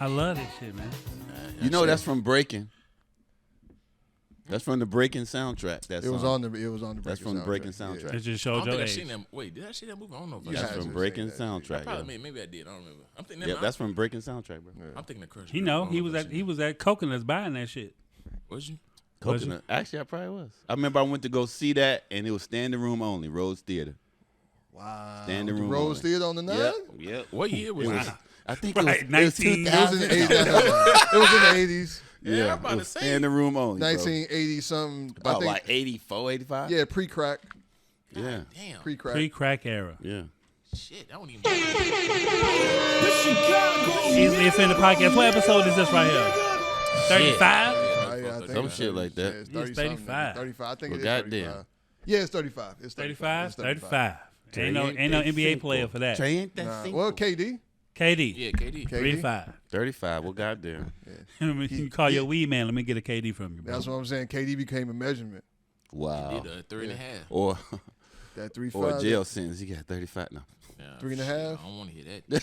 I love this shit, man. You know that's from Breaking. That's from the Breaking soundtrack. It was on the That's from the Breaking soundtrack. It just showed your age. Did I see that movie? I don't know if I That's saw it. from Breaking soundtrack. Maybe I did. I don't remember. I'm thinking. Yeah, that's from Breaking soundtrack, bro. I'm thinking of Crush. He was at Coconuts buying that shit. Was you? Coconut. Actually, I probably was. I remember I went to go see that, and it was standing room only, Rose Theater. Wow. Standing room Rose only. Theater on the 9? Yep. What year was it? I think Right, it was 19. 2000. It was in the 80s. Yeah, I'm about it to was say. standing room only, 1980 something. I About think, like 84, 85? yeah, pre-crack. Yeah. Damn. Pre-crack. Pre-crack era. Yeah. Shit, I don't even. Easily Offended Podcast. What episode is this right here? 35? Yeah, I think Some it's shit like that. It's It's 35. 35. 35. I think Well, it is goddamn. 35. Yeah, it's 35. It's 35. 35? It's 35. Ain't no NBA player for that. Trey ain't that Nah, simple. well, KD. KD. Yeah, KD. 35. 35. Well, goddamn. You can call your weed man. Let me get a KD from you, bro. That's what I'm saying. KD became a measurement. Wow. Did 3.5. Or That 3.5. or a jail sentence. You got 35 now. Yeah, 3.5? shit, I don't want to hear that.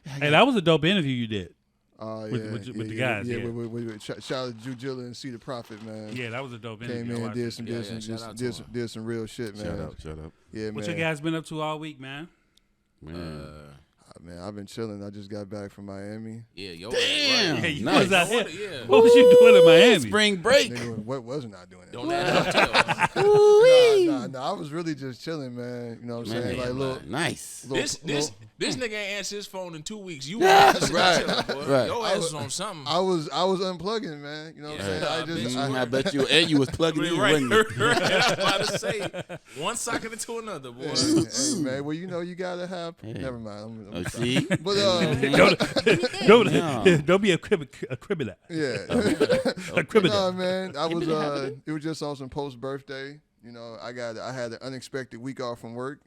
Hey, that was a dope interview you did. Yeah, with the guys, yeah. Shout out to Jew Jilla and See the Prophet, man. Yeah, that was a dope Came interview. in I and did watched some, it. did some real shit, man. Shut up. Yeah, What man. you guys been up to all week, man? Man, I've been chilling. I just got back from Miami. Yeah, yo. Damn. Hey, you Nice. was out here. Yeah. What was you doing in Miami? Spring break. Nigga, what wasn't I doing? Don't ask no Nah, I was really just chilling, man. You know what I'm saying? Like, little, Nice. This nigga ain't answered his phone in 2 weeks. You Right, right. Your ass was on something. I was unplugging, man. You know what I'm saying? I bet you, and you was plugging in, Right, wasn't you? right. I was about to say one socket into another, boy. Hey, man. Well, you know, you gotta have. Never mind. I'm See? But Don't be a criminal. yeah. A criminal. No, man. I was. It was just on some post birthday. You know, I had an unexpected week off from work.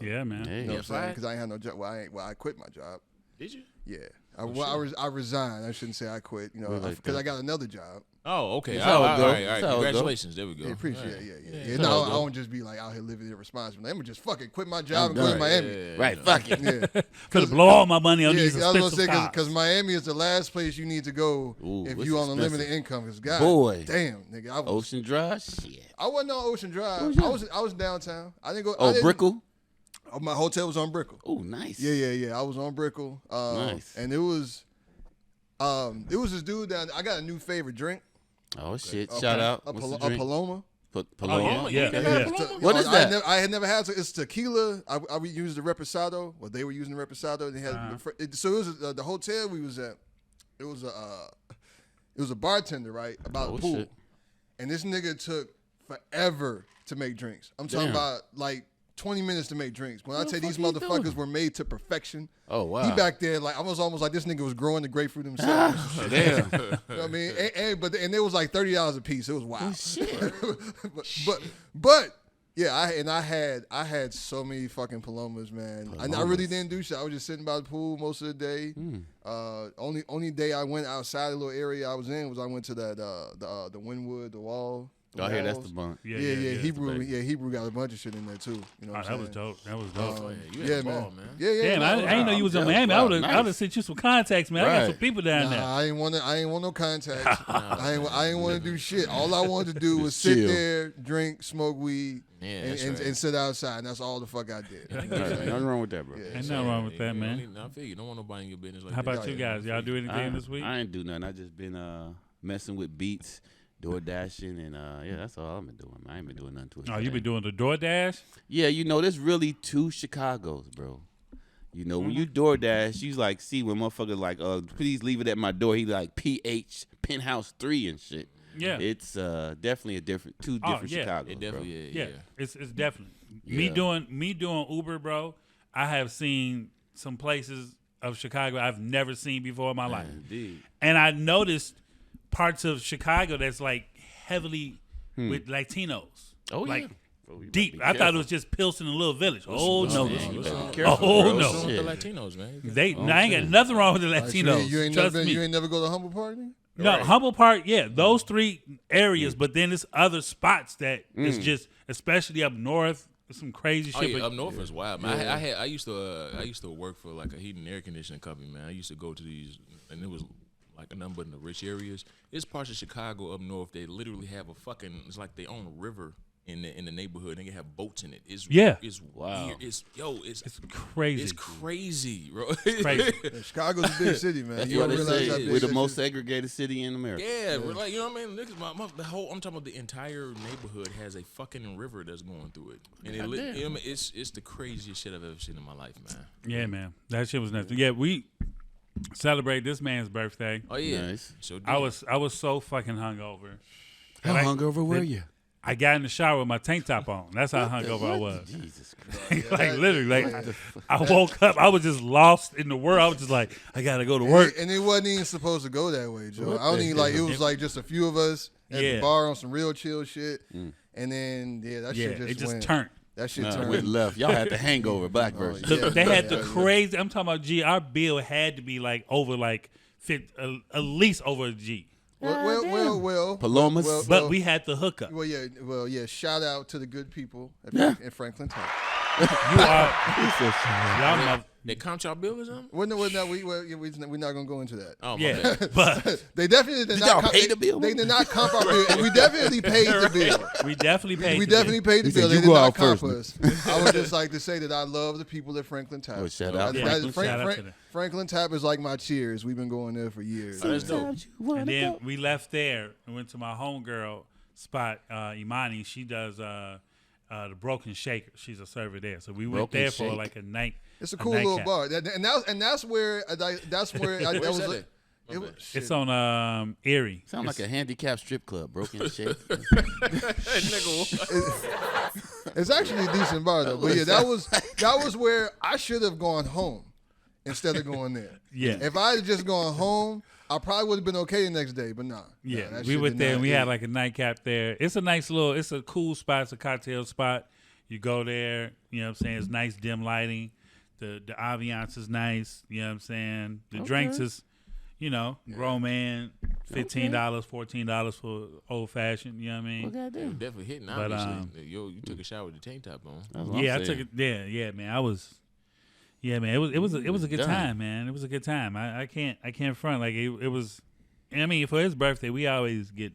Yeah, man. Hey. You know what I'm saying? Because I ain't had no job. Well, I quit my job. Did you? Yeah. I resigned. I shouldn't say I quit. You know, because I got another job. Oh, okay. That's how it go. All right. That's how it go. Congratulations. There we go. Yeah, appreciate it. Yeah. That's No, how it I go. won't just be like out here living irresponsibly. I'm gonna just fucking quit my job and go done. to Miami. Right, fuck it. Yeah. Could blow all my money on Yeah, these I was gonna expensive say cars. because Miami is the last place you need to go Ooh, if what's you on a expensive? limited income. Because God, Boy. damn, nigga, Ocean Drive? Shit. I wasn't on Ocean Drive. I was downtown. I didn't go. Oh, I didn't, Brickell? Oh, my hotel was on Brickell. Oh, nice. Yeah. I was on Brickell. Nice. And it was this dude down. I got a new favorite drink. Oh, shit. Shout out. A What's the Paloma. drink? Paloma. Paloma? yeah. What is that? I had never had. It's tequila. I would use the Reposado. Well, they were using the Reposado. They had so it was the hotel we was at. It was a bartender, right, about Oh, the pool, shit. and this nigga took forever to make drinks. I'm talking Damn. about like 20 minutes to make drinks. When I tell you these motherfuckers were made to perfection. Oh, wow. He back there like I was almost like this nigga was growing the grapefruit himself. Damn. You know what I mean? And it was like $30 a piece. It was wild. but yeah, I had so many fucking Palomas, man. And I really didn't do shit. I was just sitting by the pool most of the day. Only day I went outside the little area I was in was I went to that the Wynwood, the Wall. Oh, here, that's walls. the bunk. Yeah. Hebrew got a bunch of shit in there too. You know what That I'm was saying? dope. That was dope. You had Yeah, the man. ball, man. Yeah. Damn, no, I didn't know you was in Yeah, Miami. wow, I would have nice. sent you some contacts, man. I got Right. some people down there. I ain't want no contacts. I ain't want to do shit. All I wanted to do was sit chill. there, drink, smoke weed, Yeah, that's right. and sit outside. And that's all the fuck I did. Right, nothing wrong with that, bro. Ain't nothing wrong with that, man. I feel you don't want nobody in your business like How that. about you guys? Y'all do anything this week? I ain't do nothing. I just been messing with beats, door dashing, and yeah, that's all I've been doing. I ain't been doing nothing to it. Oh, you been doing the DoorDash? Yeah, you know, there's really two Chicagos, bro. You know, when you DoorDash, you like see when motherfuckers like, please leave it at my door. He like PH Penthouse 3 and shit. Yeah. It's definitely two different yeah. Chicagos. It definitely, Yeah, it's definitely Yeah. me doing Uber, bro. I have seen some places of Chicago I've never seen before in my life, Indeed. and I noticed parts of Chicago that's like heavily with Latinos. Oh, like yeah. Bro, you deep. better be I thought it careful. was just Pilsen and Little Village. Oh no, you better be no. careful, Oh bro. no. What's wrong with the Shit. Latinos, man? They I ain't got nothing wrong with the Latinos. You ain't Trust never been, me. you ain't never go to Humble Party? No, Humble Park, yeah, those three areas, but then there's other spots that it's just, especially up north, some crazy Oh shit. yeah, but up north is wild, man. I used to work for like a heating and air conditioning company, man. I used to go to these, and it was like a number in the rich areas. It's parts of Chicago up north. They literally have a fucking. It's like they own a river in the neighborhood. And they have boats in it. It's Wow. weird. It's crazy. It's crazy, bro. It's crazy. Yeah, Chicago's a big city, man. That's You what don't they realize say. how big We're the that most shit- segregated city in America. Yeah, we're like, you know what I mean? Look, the whole. I'm talking about the entire neighborhood has a fucking river that's going through it, and you know, what I mean? It's the craziest shit I've ever seen in my life, man. Yeah, man. That shit was nuts. Yeah, we celebrate this man's birthday. Oh yeah, Nice. so I was so fucking hungover. How Like, hungover were you? I got in the shower with my tank top on. That's how hungover I was. Jesus Christ. Like literally, like I woke up, I was just lost in the world. I was just like, I gotta go to work. And it wasn't even supposed to go that way, Joe. What I don't the even like. It hell? was like just a few of us at Yeah. the bar on some real chill shit, and then that Yeah, shit just it just went. turned. That shit Nah, turned. we left. Y'all had the hangover, black version. yeah. They had the Yeah. crazy. I'm talking about G. Our bill had to be like over like at least over a G. Well. Palomas? But we had the hookup. Well, yeah. Shout out to the good people at Franklin Town. You are y'all know. they count y'all bill or something? We're not gonna go into that. Oh my Yeah, bad. but They definitely did y'all not pay the bill? They did not comp our bill, and we definitely paid the bill. we definitely paid. We the definitely bill. paid the He said, bill. They "You did go not out comp first." us. I would just like to say that I love the people at Franklin Tap. Oh, shout out. Yeah, Franklin. shout out to them. Franklin Tap is like my Cheers. We've been going there for years. Oh, that's dope. And then we left there and went to my homegirl spot, Imani. She does the Broken Shaker. She's a server there. So we went Broken there for Shake. like a night. It's a cool little nightcap. bar, that's where that Where's was. that It at? My was bad. shit. It's on Erie. Sound like a handicapped strip club, broken shit. It's actually a decent bar though. But yeah, that was where I should have gone home instead of going there. Yeah. If I had just gone home, I probably would have been okay the next day. But nah. Yeah, that we shit went did there not and we hit. had like a nightcap there. It's it's a cool spot. It's a cocktail spot. You go there, you know what I'm saying? It's nice dim lighting. The ambiance is nice, you know what I'm saying? The drinks is, grown man, $15, $14 for old fashioned, you know what I mean? You definitely hitting, But, obviously. You took a shower with the tank top on. Yeah, I took it. Yeah, man. It was a good time, man. It was a good time. I can't front like it was. I mean, for his birthday, we always get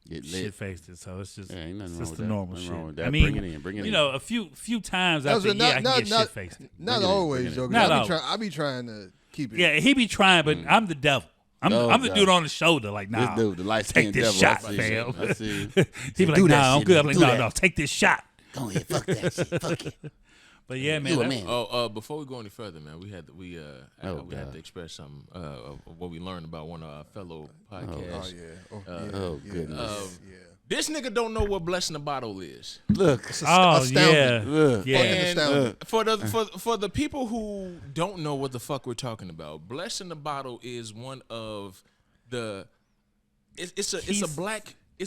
Get shit lit. faced, so it's just Yeah, ain't nothing it's wrong just with the that. normal Nothing shit. wrong with that. I mean, Bring it in, you know, a few times I That was think not- I can not- get not- shit faced. Not Bring it in, always, bring it Joe. in. 'cause Not I be trying to keep it. Yeah, he be trying, but I'm the devil. I'm Oh, the God. dude on the shoulder, like, nah, This dude, the light take skinned this devil. shot, I see fam. you. I see you. he be like, Do that nah, I'm shit, good. I'm like, do no, that. no, take this shot. Go ahead, fuck that shit. Fuck it. But yeah, man, You a that- man. Before we go any further, man, we had God. to express something of what we learned about one of our fellow Oh podcasts. yeah. Oh, goodness. Yeah. This nigga don't know what blessing the bottle is. Look. oh astounding. yeah, Look. yeah. Fucking astounding. For the people who don't know what the fuck we're talking about, blessing the bottle is one of the it's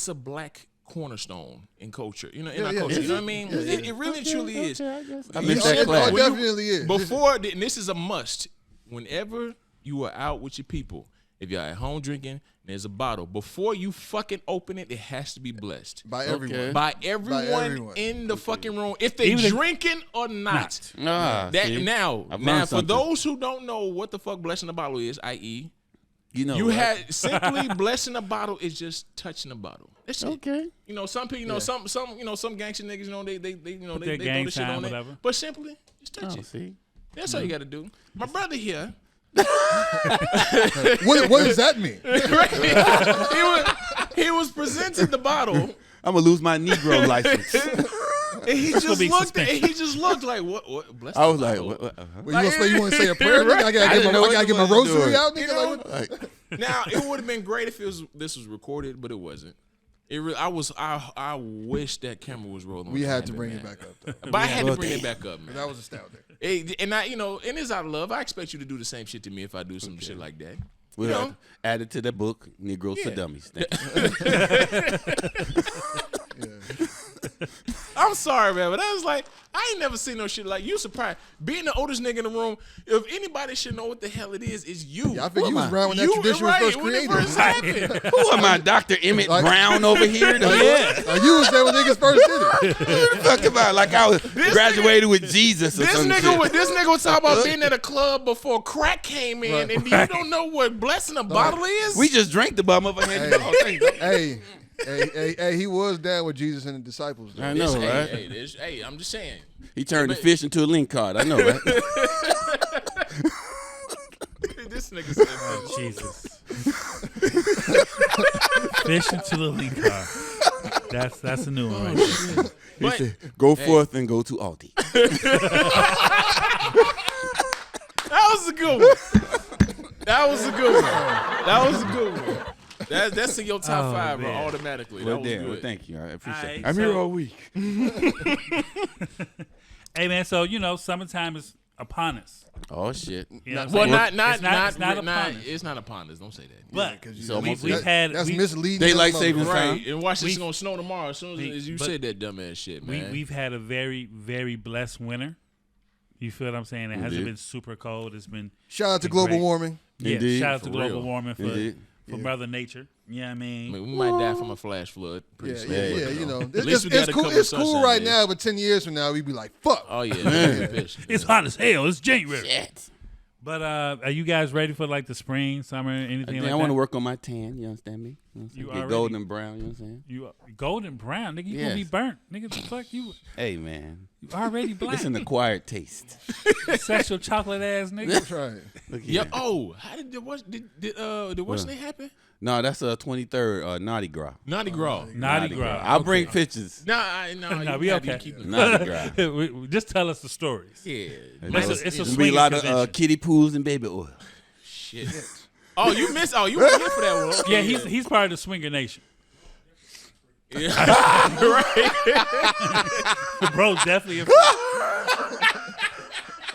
a black cornerstone in culture. You know, in our yeah. culture. You know what I mean? It really truly is. I Yeah, missed that it class. definitely is. And this is a must. Whenever you are out with your people, if you're at home drinking, and there's a bottle, before you fucking open it, it has to be blessed. by everyone. Okay. By everyone in the fucking room, if they Even if- drinking or not. Ah, see? Now I've learned for something. those who don't know what the fuck blessing the bottle is, i.e., you had right? simply blessing a bottle is just touching a bottle. That's it. Okay. You know, some people, some gangster niggas, they throw their the gang shit sign, on it. whatever. But simply, just touch Oh, it. see? That's all you got to do. My brother here, What does that mean? he was presenting the bottle, I'm going to lose my Negro license. and he gonna just be looked. suspended. And he just looked like, what? Bless I the was like, bottle. what? Well, you want to say a prayer? Nigga? I gotta didn't know what get my the fuck to rosary do. out, nigga. You know? Like, Like, Now it would have been great if this was recorded, but it wasn't. I wish that camera was rolling. we when had that to bring happened, it man. back up though. But I had to Well, bring it damn. back up, man. That was astounding. And I, and it's out of love. I expect you to do the same shit to me if I do some shit like that. we'll You have know? to add it to the book, Negroes for Yeah. Dummies. Thank you. I'm sorry, man, but I was like, I ain't never seen no shit like you. Surprised being the oldest nigga in the room. If anybody should know what the hell it is, it's you. Yeah, I think you was around when that tradition was first when it created. first happened. Who am I, Dr. Emmett Brown over here? You was there when niggas first did it. What the fuck about like I was graduated with Jesus or This some nigga shit. was talking about being at a club before crack came in, and you don't know what blessing a bottle is. We just drank the bum of a hand. Hey, he was down with Jesus and the disciples. Though. I know, right? Hey, I'm just saying. He turned the fish into a link card. I know, right? This nigga said, Jesus. Fish into the lead car. That's a new one right there. He said, go forth and go to Aldi. That was a good one. That was a good one. That's in your top 5, bro, man. automatically. Well, That was damn. Well, good. thank you. I appreciate Alright, it. I'm here so- all week. Hey man, so summertime is upon us. Oh, shit. You know what I'm Well, saying? not it's not upon us. It's not upon us. Don't say that. But Because So almost we've had that's we- misleading. Daylight as a savings motherfucker. time. Right, and watch this gonna snow tomorrow as soon as you but- said that dumbass shit, man. we've had a very, very blessed winter. You feel what I'm saying? It hasn't Indeed. been super cold. It's been Shout out to Been global great. warming. yeah. Indeed, Shout out to for global real. warming for Indeed. Mother Nature. You know what I mean? We might die from a flash flood pretty soon. Yeah, but, you know. At least we got It's a cool. couple It's cool sunshine right days. now, but 10 years from now, we'd be like, fuck. Oh yeah, pissed. It's hot as hell. It's January. Shit. But are you guys ready for like the spring, summer, anything I like want to that? work on my tan. You understand me? You know what I'm saying? You Get already- golden and brown. You know what I'm saying? You golden brown, nigga. You gonna be Yes. burnt, nigga. The fuck you Hey, man. already black. It's an acquired taste. Sexual chocolate ass nigga. That's right. Look Yeah. here. Oh, how did the what's name happen? No, that's a 23rd Naughty Gras. Naughty Gras. Naughty Gras. I'll bring pictures. Nah, Nah, you we gotta okay. keep them. Naughty Gras. Just tell us the stories. Yeah. It's a There'll be a swingers lot of convention. kiddie pools and baby oil. Shit. Oh, you missed. Oh, you weren't here for that one. Yeah, he's part of the swinger nation. right. Bro, definitely.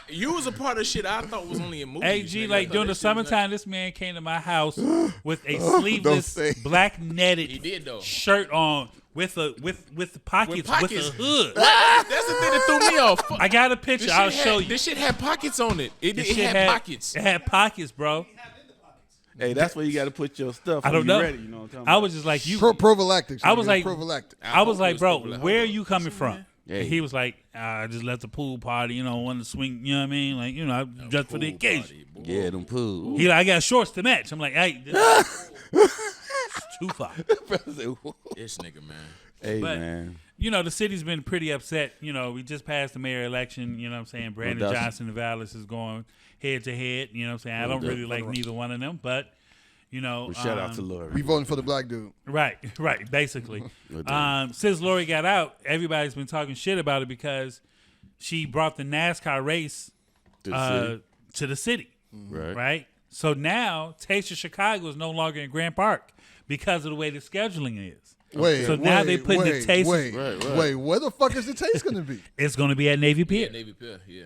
You was a part of shit I thought was only in movies. AG, nigga. I like thought during that the shit was summertime, this man came to my house with a sleeveless say. black netted He did, though. shirt on with the pockets, with pockets. a hood. That's the thing that threw me off. I got a picture. I'll show you. This shit had pockets on it. It This it shit had pockets. It had pockets, bro. Hey, that's where you got to put your stuff. I don't when know. you ready, you know what I'm talking I about? was just like you. Prophylactics. I was nigga, like- prophylactic. I was hope like, it bro, was where are hold you on. coming from? Yeah. And he was like, I just left the pool party, wanted to swing, you know what I mean? Like, I dressed for the Pool occasion. party, boy. Yeah, them pools. He like, I got shorts to match. I'm like, hey, this it's too far. This nigga, man. Hey, But- man. The city's been pretty upset. We just passed the mayor election. You know what I'm saying? Brandon doubt. Johnson and Vallis is going head to head. You know what I'm saying? I don't doubt. really like neither one of them, but, Shout out to Lori. We voting for the black dude. Right, basically. No doubt. Since Lori got out, everybody's been talking shit about it because she brought the NASCAR race To the city. to the city, Right. right? So now Taste of Chicago is no longer in Grant Park because of the way the scheduling is. Wait, So now they putting the taste- Wait, Right, right. wait. Where the fuck is the taste going to be? It's going to be at Navy Pier. Yeah, Navy Pier, yeah.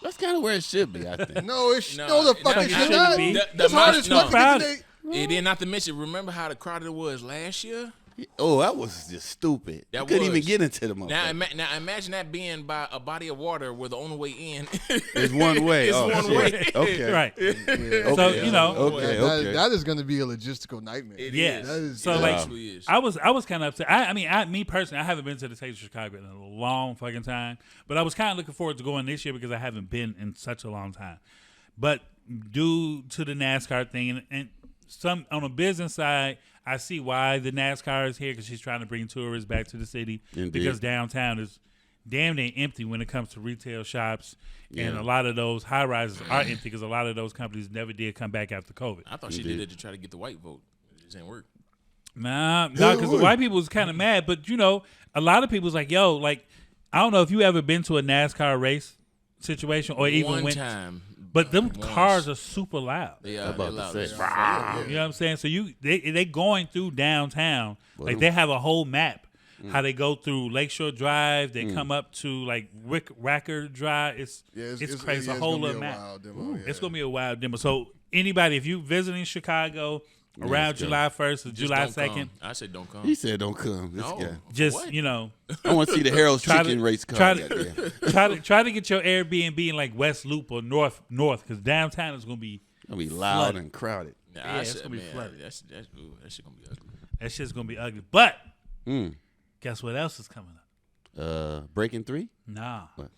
That's kind of where it should be, I think. No, No, the fuck it it shouldn't should not. be. It's hard as no. fuck to get Crowded. to And then not to mention, remember how crowded it was last year? Oh, that was just stupid. That You couldn't was. even get into the motherfucker. Now imagine that being by a body of water where the only way in It's one way. It's Oh, one shit. way. Okay. Right. Okay. So, Okay. Okay. That is going to be a logistical nightmare. It Yeah. is. That is- So Yeah. like, actually is. I was kind of upset. Me personally, I haven't been to the Taste of Chicago in a long fucking time. But I was kind of looking forward to going this year because I haven't been in such a long time. But due to the NASCAR thing and some on the business side, I see why the NASCAR is here because she's trying to bring tourists back to the city. Indeed. Because downtown is damn near empty when it comes to retail shops, and Yeah. a lot of those high rises are empty because a lot of those companies never did come back after COVID. I thought she Indeed. did it to try to get the white vote. It just didn't work. Nah, because the white people was kind of mad. But a lot of people was like, "Yo, like, I don't know if you ever been to a NASCAR race situation or even One went, time. but them Once. cars are super loud. They I'm are about they to loud. say. as fuck. You know what I'm saying? So they going through downtown, like them- they have a whole map. How they go through Lakeshore Drive, they come up to like Racker Drive. It's crazy. It's a whole gonna other be a map. wild demo, yeah. It's gonna be a wild demo. So anybody, if you visiting Chicago around July 1st or Just July don't come. 2nd. I said don't come. He said don't come. This No. guy. Just What? I want to see the Harold's Try to- chicken race car. try to- Goddamn. try to get your Airbnb in like West Loop or North because downtown is gonna be It'll be loud flooded. and crowded. Nah, Yeah, I it's said, gonna be man, flooded. that shit gonna be ugly. that shit's gonna be ugly. But Mm. guess what else is coming up? Breaking 3? Nah, What?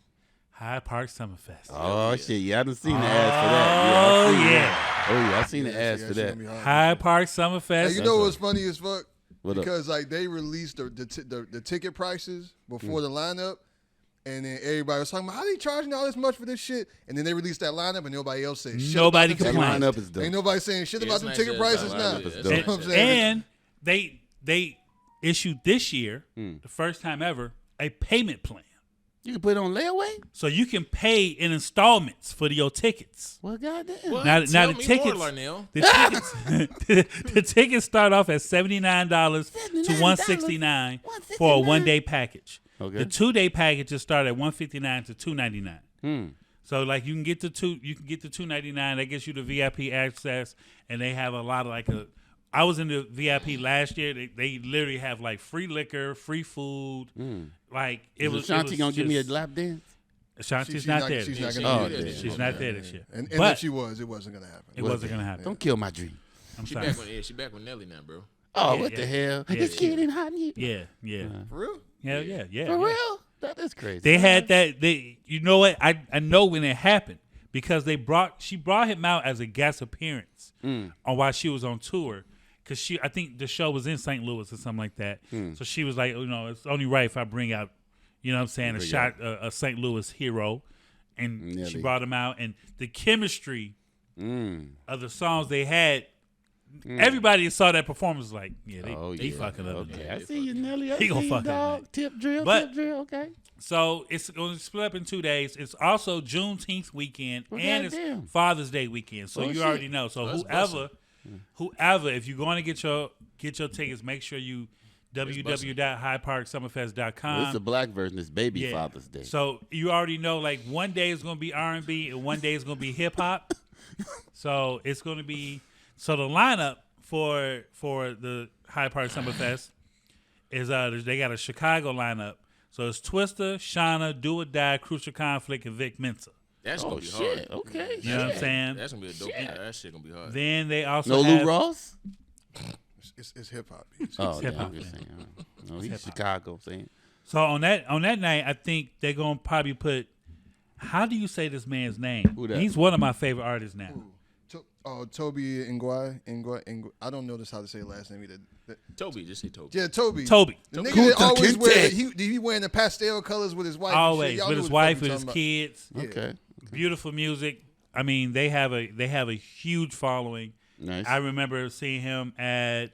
Hyde Park Summerfest. Oh, shit. Yeah, I done seen the ads for that. Oh, Yeah, yeah. Oh, yeah. I seen the ads Yeah, for shit that. gonna be hard. Hyde Park Summerfest. Hey, you know what's funny as fuck? What up? Because like they released the ticket prices before the lineup, and then everybody was talking about how they charging all this much for this shit, and then they released that lineup, and nobody else said shit. Nobody about the That ticket complained. prices. lineup is dope. Ain't nobody saying shit Yeah, about it's the nice ticket as prices that now. lineup is You dope. know what I'm saying? And they issued this year, the first time ever, a payment plan. You can put it on layaway? So you can pay in installments for your tickets. Well, goddamn. What? Now Tell the me tickets, more, Larnell. the tickets, the tickets start off at $79 to $169 for a 1 day package. Okay. The 2 day packages start at $159 to $299. Hmm. So like you can get the $299. That gets you the VIP access, and they have a lot of like a. I was in the VIP last year. They literally have like free liquor, free food. Like it was. Ashanti it was gonna give me a just- lap dance? Ashanti's She's not not- there. she's this not year. gonna do that. She's not there this year. And But if she was, it wasn't gonna happen. it wasn't gonna happen. Don't kill my dream. I'm She sorry. back with she back with Nelly now, bro. Oh, Yeah, what yeah. the hell? Yeah, It's yeah. getting hot in here. Yeah. For real? Yeah. For yeah. real? That is crazy. They had that. You know what? I know when it happened because she brought him out as a guest appearance on while she was on tour. Cause I think the show was in St. Louis or something like that. So she was like, it's only right if I bring out, you know what I'm saying, a St. Louis hero. And she Nelly. brought him out, and the chemistry of the songs they had, everybody saw that performance was like, they fucking up. Okay, I see you, Nelly. I He see gonna you, fuck up, dog. man. Tip drill, But- tip drill. Okay. So it's going to split up in 2 days. It's also Juneteenth weekend Well, and it's goddamn. Father's Day weekend. So Oh, you shit. already know. So That's whoever, if you're going to get your tickets, make sure you Well, www.hydeparksummerfest.com. it's the black version. It's Baby Father's Day. So you already know, like one day is going to be R&B and one day is going to be hip hop. So it's going to be the lineup for the Hyde Park Summerfest is they got a Chicago lineup. So it's Twista, Shauna, Do or Die, Crucial Conflict, and Vic Mensa. That's Oh gonna be shit. hard. Okay. You know what I'm shit. saying? That's gonna be a dope. That shit gonna be hard. Then they also No have Lou Ross. It's hip hop. Oh, hip damn, hop, I'm just man. saying. No, he's Chicago. Saying. So on that night, I think they're gonna probably put. How do you say this man's name? Who that? He's one of my favorite artists now. Toby Ngwai. I don't notice how to say his last name either. Toby, just say Toby. Yeah, Toby. Toby. The nigga Kunta that always wear Kinte. he wearing the pastel colors with his wife. and shit. Always Y'all with know his what the wife, fuck with I'm his talking kids. Okay. Beautiful music. I mean, they have a huge following. Nice. I remember seeing him at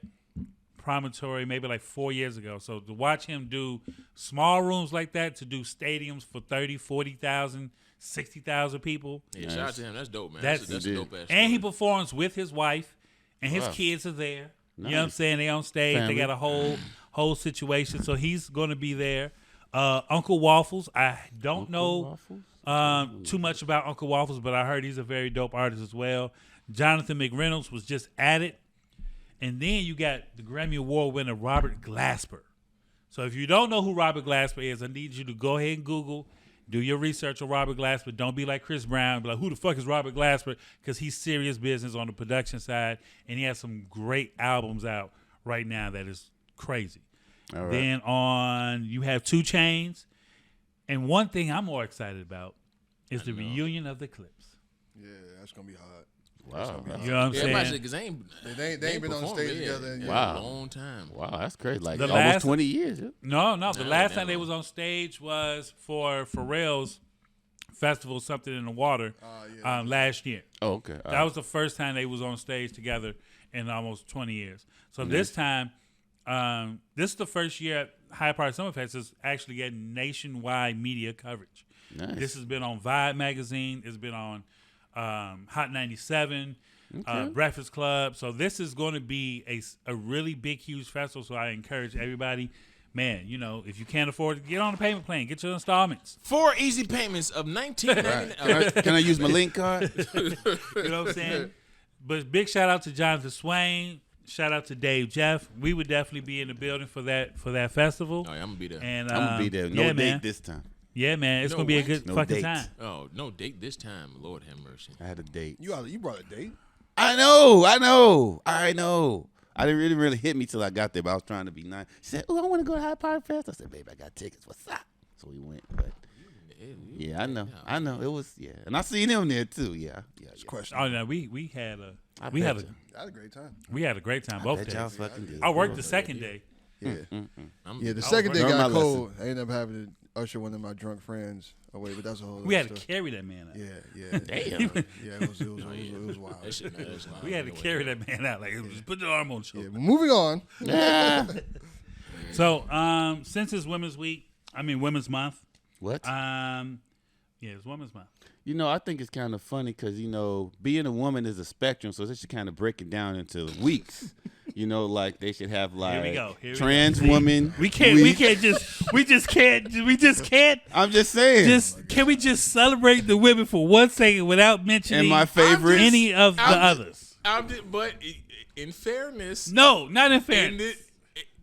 Promontory maybe like 4 years ago. So to watch him do small rooms like that, to do stadiums for 30, 40,000, 60,000 people. Yeah, shout out to him. That's dope, man. That's- That's a dope ass. And he performs with his wife, and his Wow. kids are there. You know what I'm Nice. saying? They on stage. Family. They got a whole situation. So he's going to be there. Uncle Waffles. I don't know too much about Uncle Waffles, but I heard he's a very dope artist as well. Jonathan McReynolds was just at it. And then you got the Grammy Award winner Robert Glasper. So if you don't know who Robert Glasper is, I need you to go ahead and Google, do your research on Robert Glasper. Don't be like Chris Brown, be like, who the fuck is Robert Glasper? Because he's serious business on the production side, and he has some great albums out right now that is crazy. All right. Then you have 2 Chainz, and one thing I'm more excited about is the reunion of the Clips. Yeah, that's gonna be hot. Wow. You know what I'm Yeah, everybody saying? said, 'cause They ain't been on performed, stage yeah, together in yeah, Wow. a long time. Wow, that's crazy. Like The almost last- 20 years. Yeah. No. The last that time they long. was on stage was for Pharrell's festival, Something in the Water, last year. Oh, okay. That was the first time they was on stage together in almost 20 years. So this time, this is the first year Hyde Park Summerfest is actually getting nationwide media coverage. Nice. This has been on Vibe magazine. It's been on Hot 97, Breakfast Club. So this is going to be a really big, huge festival. So I encourage everybody, man, if you can't afford it, get on the payment plan. Get your installments. 4 easy payments of $19.99. Can I use my link card? You know what I'm saying? But big shout out to Jonathan Swain, shout out to Dave Jeff. We would definitely be in the building for that festival. Oh, yeah, I'm gonna be there. And I'm gonna be there. No yeah, date man. this time. Yeah, man. It's No gonna be a what? good No fucking date. time. Oh, no date this time. Lord have mercy. I had a date. You brought a date? I know. I didn't really hit me till I got there, but I was trying to be nice. She said, "Oh, I want to go to Hyde Park Fest." I said, "Babe, I got tickets. What's up?" So we went. But yeah, I know. It was and I seen him there too. Yeah. It's question. Oh no, we had a I had a great time. great time both Bet y'all days. fucking did. I worked the second day. Yeah. I'm, The second day Learn my got cold. I ended up having to usher one of my drunk friends away, but that's a whole We had other to story. carry that man out. Yeah. Damn. Yeah, it was wild. That shit, man, that's wild. We had to carry that man out. Like, just put your arm on the shoulder. Yeah, but moving on. So, since it's Women's Month. What? Yeah, it's Women's Month. I think it's kind of funny because, being a woman is a spectrum, so they should kind of break it down into weeks. Like they should have like Here we trans go. woman. We just can't. I'm just saying. Can we just celebrate the women for 1 second without mentioning And my favorite, any of the others? But in fairness, No, not in fairness.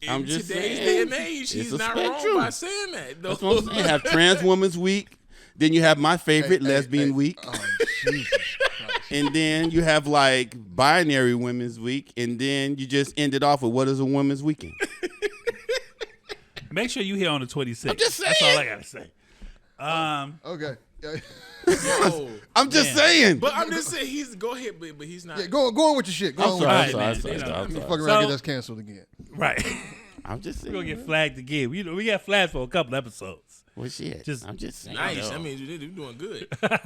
in I'm just today's saying, day and age, it's he's a not spectrum. wrong by saying that. Though. That's what I'm saying. Have Trans Women's Week. Then you have my favorite, Lesbian Week. Oh, Jesus Christ. And then you have like Binary Women's Week. And then you just end it off with what is a Women's Weekend? Make sure you here on the 26th. I'm just That's all saying. I gotta say. Okay. Yo, I'm just Man. saying. but I'm just saying go ahead, but he's not. Yeah, go on with your shit. Go I'm on sorry. with I'm your sorry. shit. I'm sorry. Fuck around So- and get us canceled again. Right. I'm just We're saying. gonna get flagged again. We got flagged for a couple episodes. Well, shit. Just- I'm just saying. Nice. though. I mean, you're doing good. But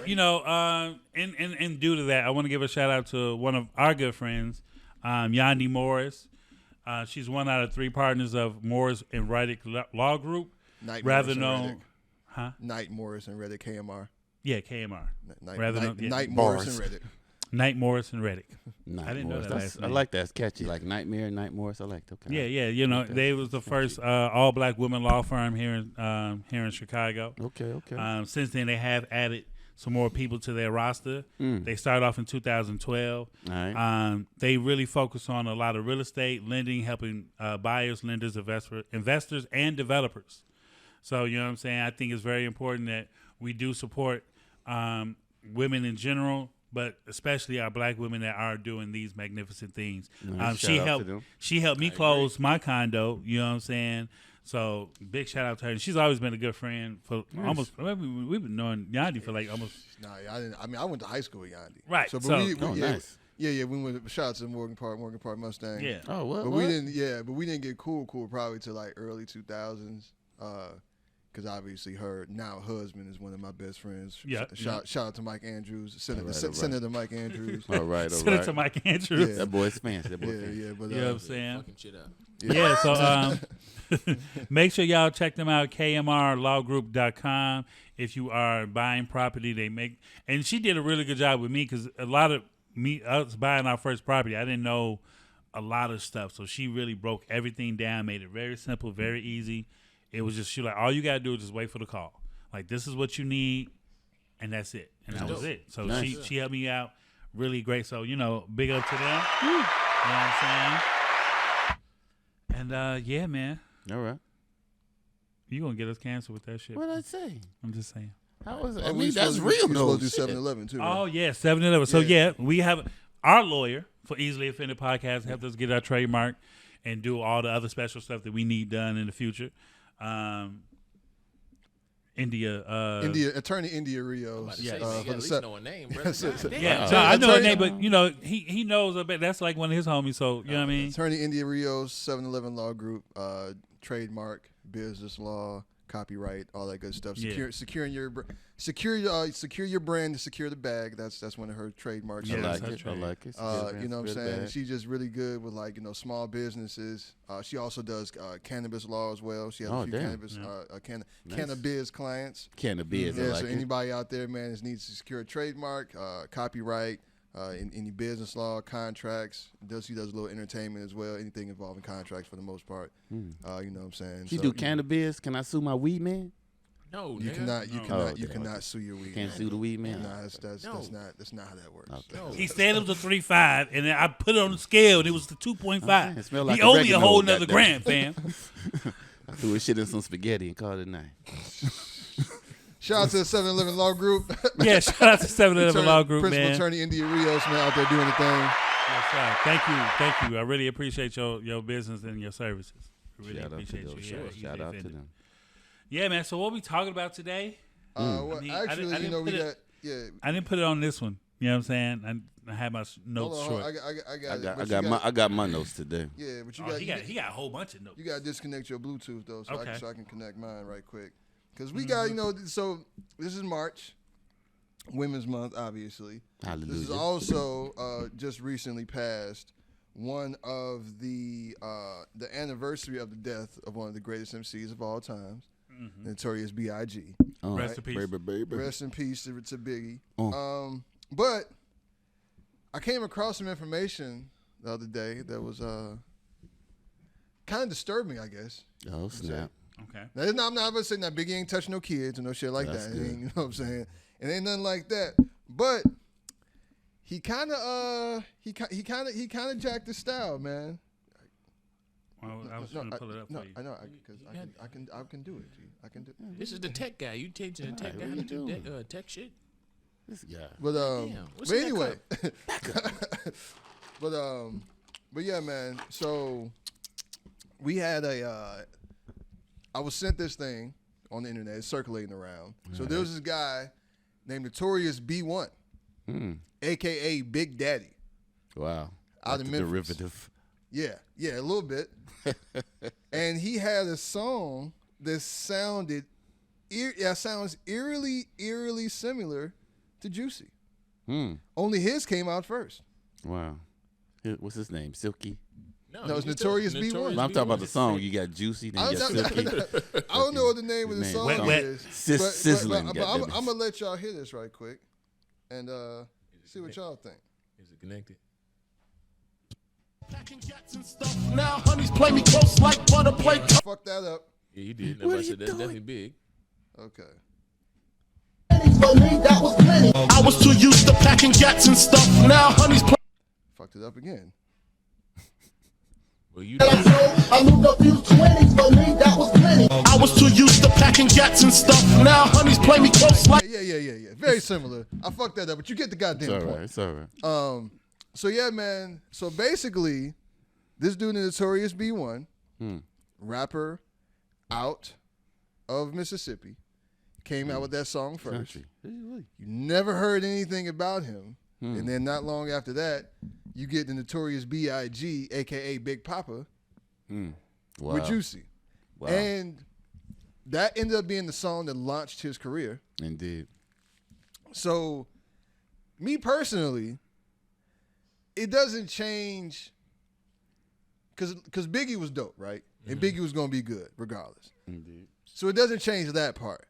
and due to that, I want to give a shout out to one of our good friends, Yandi Morris. She's one out of 3 partners of Morris and Reddick Law Group, Knight rather Morris and known, Reddick. huh? Knight Morris and Reddick KMR. Yeah, KMR. Knight, Rather Knight, known- yeah. Knight Morris Bars. and Reddick. Knight Morris and Reddick. Night I didn't know Morris. that That's- last I name. like that. It's catchy. Like Nightmare, Night Morris. I like that. Okay. Yeah. They was the first all black women law firm here in Chicago. Okay. Since then, they have added some more people to their roster. They started off in 2012. All right. They really focus on a lot of real estate lending, helping buyers, lenders, investors, and developers. So, you know what I'm saying? I think it's very important that we do support women in general, but especially our black women that are doing these magnificent things. Nice. She Shout out helped. to them. She helped me close my condo. You know what I'm saying? So big shout out to her. And she's always been a good friend for almost. We've been knowing Yandi for like almost. Nah, I didn't. I mean, I went to high school with Yandi. Right, So, but so- we Oh, yeah, nice. yeah. We went. Shout out to Morgan Park Mustang. Yeah. Oh, what? But what? we didn't. Yeah, but we didn't get cool probably till like early 2000s. Because obviously her now husband is one of my best friends. Yeah. Shout out to Mike Andrews, Senator, All right. Senator Mike Andrews. All right. Senator Mike Andrews. Yeah. That boy's fancy. That boy Yeah, fancy. yeah, but You know what I'm saying? Fucking shit up. Yeah, so make sure y'all check them out, kmrlawgroup.com. If you are buying property, they make, and she did a really good job with me because a lot of us buying our first property, I didn't know a lot of stuff. So she really broke everything down, made it very simple, very easy. It was just, she like, all you got to do is just wait for the call. Like, this is what you need, and that's it. And that was it. So Nice. she helped me out really great. So, big up to them. You know what I'm saying? And, yeah, man. All right. You gonna get us canceled with that shit. What did I say? I'm just saying. How was it? Oh, I we mean, supposed that's to- real we though. supposed to do Shit. 7-Eleven too. Oh right? yeah, 7-Eleven. So Yeah. yeah, we have our lawyer for Easily Offended Podcast helped us get our trademark and do all the other special stuff that we need done in the future. Attorney India Rios. Yeah, for at the least se- know a name, brother. Goddamn. Yeah, Wow. no, I know his Attorney- name, but he knows a bit. That's like one of his homies. So you know what I mean. Attorney India Rios, 7-Eleven Law Group, trademark, business law, copyright, all that good stuff. Yeah. Secure your brand to secure the bag. That's one of her trademarks. Yeah, I that's like her it. I trade. like it. You know what I'm saying? She's just really good with small businesses. She also does cannabis law as well. She has Oh, a few damn. cannabis cannabis clients. Cannabis. I Yeah, like so it. anybody out there, man, that needs to secure a trademark, copyright, in any business law, contracts. She does a little entertainment as well. Anything involving contracts for the most part. You know what I'm saying? She So, do cannabis. Can I sue my weed man? No, You nigga. cannot sue your weed. Can't sue the weed man. Nah, that's not how that works. Okay. No. He said it was a 3.5, and then I put it on the scale, and it was the 2.5. It smelled like He a owed me a oregano, whole nother goddamn. gram, fam. I threw his shit in some spaghetti and called it a night. Shout out to the 7-Eleven Law Group. Yeah, shout out to 7-Eleven Law Group, Principal man. Attorney India Rios, man, out there doing the thing. Yes, sir. Thank you. I really appreciate your business and your services. I really Shout out to appreciate those. you. Yeah, Shout out to them. Yeah, man. So what we talking about today? Well, I mean, actually, I didn't we put got it- I didn't put it on this one. You know what I'm saying? I had my notes Hold on, short. I got my notes today. Yeah, but you Oh, got he got a whole bunch of notes. you got to disconnect your Bluetooth though, so Okay. I can connect mine right quick. Because we got, so this is March, Women's Month, obviously. Hallelujah. This is also just recently passed one of the anniversary of the death of one of the greatest MCs of all times, Notorious B.I.G. Rest in peace. Baby. Rest in peace to Biggie. Oh. But I came across some information the other day that was kind of disturbing, I guess. Oh, snap. Okay. Now, I'm not going to say that Biggie ain't touching no kids or no shit like That's that. good. You know what I'm saying? It ain't nothing like that. But he kind of jacked his style, man. Well, I was trying to pull it up for you. I know, because I can do it. G. I can do it. This is the tech guy. You teaching the tech guy how to do tech shit? This guy. But Damn, what's but in that anyway, but yeah, man. So we had I was sent this thing on the internet, it's circulating around. So there was this guy named Notorious B-1, aka Big Daddy. Wow. Out That's of the Memphis. derivative. Yeah, a little bit. And he had a song that sounds eerily similar to Juicy. Only his came out first. Wow. What's his name? Silky? No, it's Notorious B-1. I'm talking about the song. You got Juicy, then you got Silky. I don't know what the name of the Man. song Wet. is. Sizzling, but I'm going to let y'all hear this right quick and see what y'all think. Is it connected? Now honeys play me close like butter play. Fuck that up. Yeah, he did. What are I you said that's doing? definitely big. Okay. I was too used to packing gats and stuff. Now honeys play. Fucked it up again. Well, you I moved a few 20s, for me that was plenty. I was too used to packing gats and stuff. Now honeys play me close like. Yeah. Very similar. I fucked that up, but you get the goddamn It's all point. right. It's all right. So yeah, man. So basically, this dude, Notorious B-1, rapper out of Mississippi, came out with that song first. Country. You never heard anything about him, and then not long after that, you get the Notorious B.I.G., aka Big Papa, Wow. with Juicy, Wow. and that ended up being the song that launched his career. Indeed. So, me personally, it doesn't change because Biggie was dope, right? And Biggie was gonna be good regardless. Indeed. So it doesn't change that part,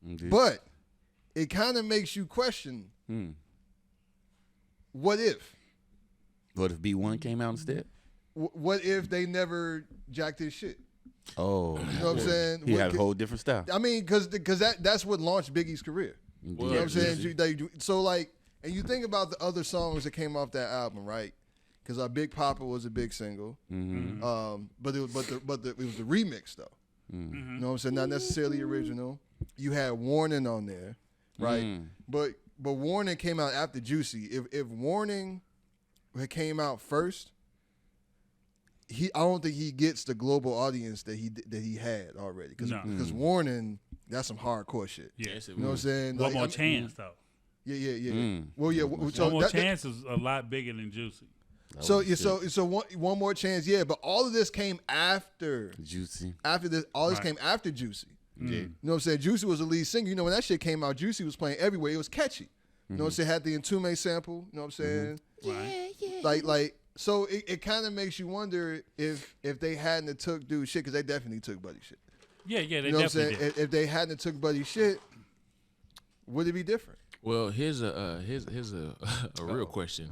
Indeed. but it kind of makes you question: what if? What if B1 came out instead? What if they never jacked his shit? Oh. You know what I'm saying? He had a whole different style. I mean, because that's what launched Biggie's career. Indeed. You know what I'm saying? So like, and you think about the other songs that came off that album, right? Because our Big Papa was a big single, but it was the remix though. You know what I'm saying? Not necessarily original. You had Warning on there, right? But Warning came out after Juicy. If Warning had came out first, I don't think he gets the global audience that he had already. Because Warning, that's some hardcore shit. Yeah. You know what I'm saying? One more chance, though. Yeah. Well, yeah. One more chance is a lot bigger than Juicy. So one more chance, yeah. But all of this came after Juicy. After this, all this came after Juicy. You know what I'm saying? Juicy was the lead singer. You know when that shit came out, Juicy was playing everywhere. It was catchy. You know what I'm saying? Had the Entombed sample. You know what I'm saying? Right. Like. So it kind of makes you wonder if they hadn't have took dude shit, because they definitely took Buddy shit. Yeah, they You know what I'm definitely saying? did. If they hadn't have took Buddy shit, would it be different? Well, here's a real question.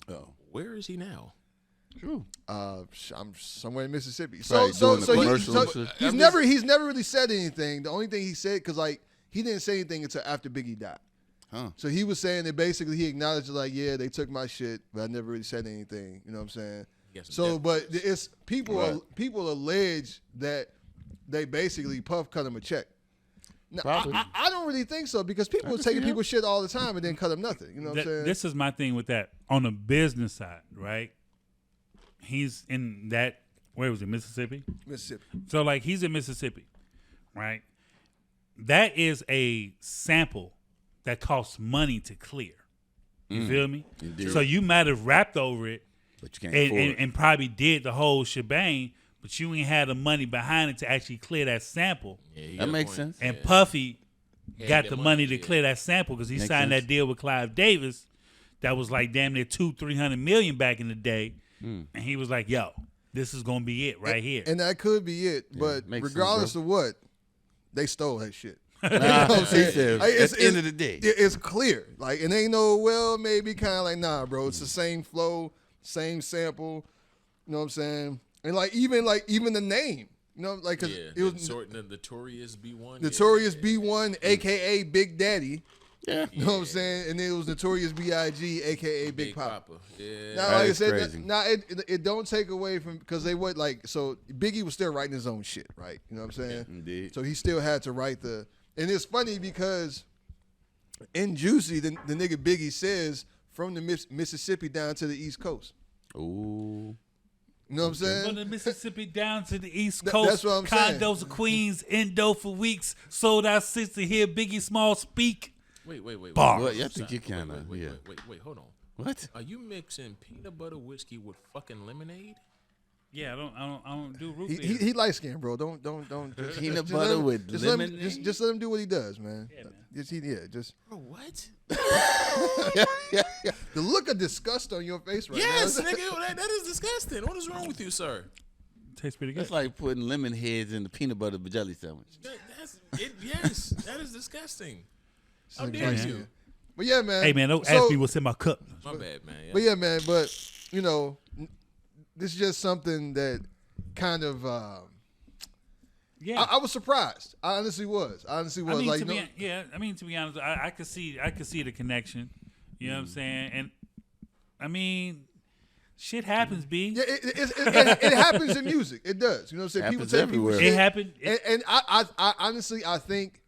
Oh. Where is he now? True. I'm somewhere in Mississippi. Right, doing the commercials. He's never really said anything. The only thing he said, because like he didn't say anything until after Biggie died. Huh. So he was saying that basically he acknowledged like, yeah, they took my shit, but I never really said anything. You know what I'm saying? So, but it's people allege that they basically Puff cut him a check. Now, I don't really think so because people are taking people's shit all the time and then cut them nothing. You know what I'm saying? This is my thing with that. On the business side, right? He's in that, where was it, Mississippi? Mississippi. So, like, he's in Mississippi, right? That is a sample that costs money to clear. You feel me? Indeed. So you might have rapped over it, But you can't and probably did the whole shebang, but you ain't had the money behind it to actually clear that sample. Yeah, that makes sense. And Puffy got that the money, money to clear that sample because he Makes signed sense. that deal with Clive Davis that was like damn near $200-300 million back in the day. And he was like, yo, this is going to be it right here. And that could be it. But makes sense, regardless bro. of what, they stole that shit. Nah, he said, Like, at the end of the day. It's clear. Like, it ain't no, well, maybe kind of like, nah, bro. It's the same flow, same sample. You know what I'm saying? And like even the name, you know, like cause it was the Notorious B-1. Notorious B-1, aka Big Daddy. Yeah. You know what I'm saying? And then it was Notorious B.I.G., aka Big Papa. Yeah. Now, like I is said, crazy. it don't take away from because they would like so Biggie was still writing his own shit, right? You know what I'm saying? Indeed. So he still had to write and it's funny because in Juicy, the nigga Biggie says from the Mississippi down to the East Coast. Ooh. You know what I'm saying? From the Mississippi down to the East That's Coast, what I'm saying. condos of Queens, endo for weeks, sold out 6 to hear Biggie Small speak. Wait. Bars. Well, I think you kind of, yeah. Wait, hold on. What? Are you mixing peanut butter whiskey with fucking lemonade? Yeah, I don't do root beer. He light skinned, bro. Don't Peanut just butter let him- with just let him- lemonade? Just let him do what he does, man. Yeah, man. Just Bro, what? the look of disgust on your face right Yes, now. nigga, that is disgusting. What is wrong with you, sir? Tastes pretty good. That's like putting lemon heads in the peanut butter jelly sandwich. Yes, that is disgusting. How Like, dare yeah. you? But yeah, man. Hey man, don't So- ask me what's in my cup. My bad, man. But yeah, man. But you know, this is just something that kind of. Yeah, I was surprised. I honestly was. I mean, like, to be honest, I could see the connection. You know what I'm saying? And I mean, shit happens, B. yeah, it happens in music. It does. You know what I'm saying? Happens take everywhere. people's It shit, happened. and I honestly, I think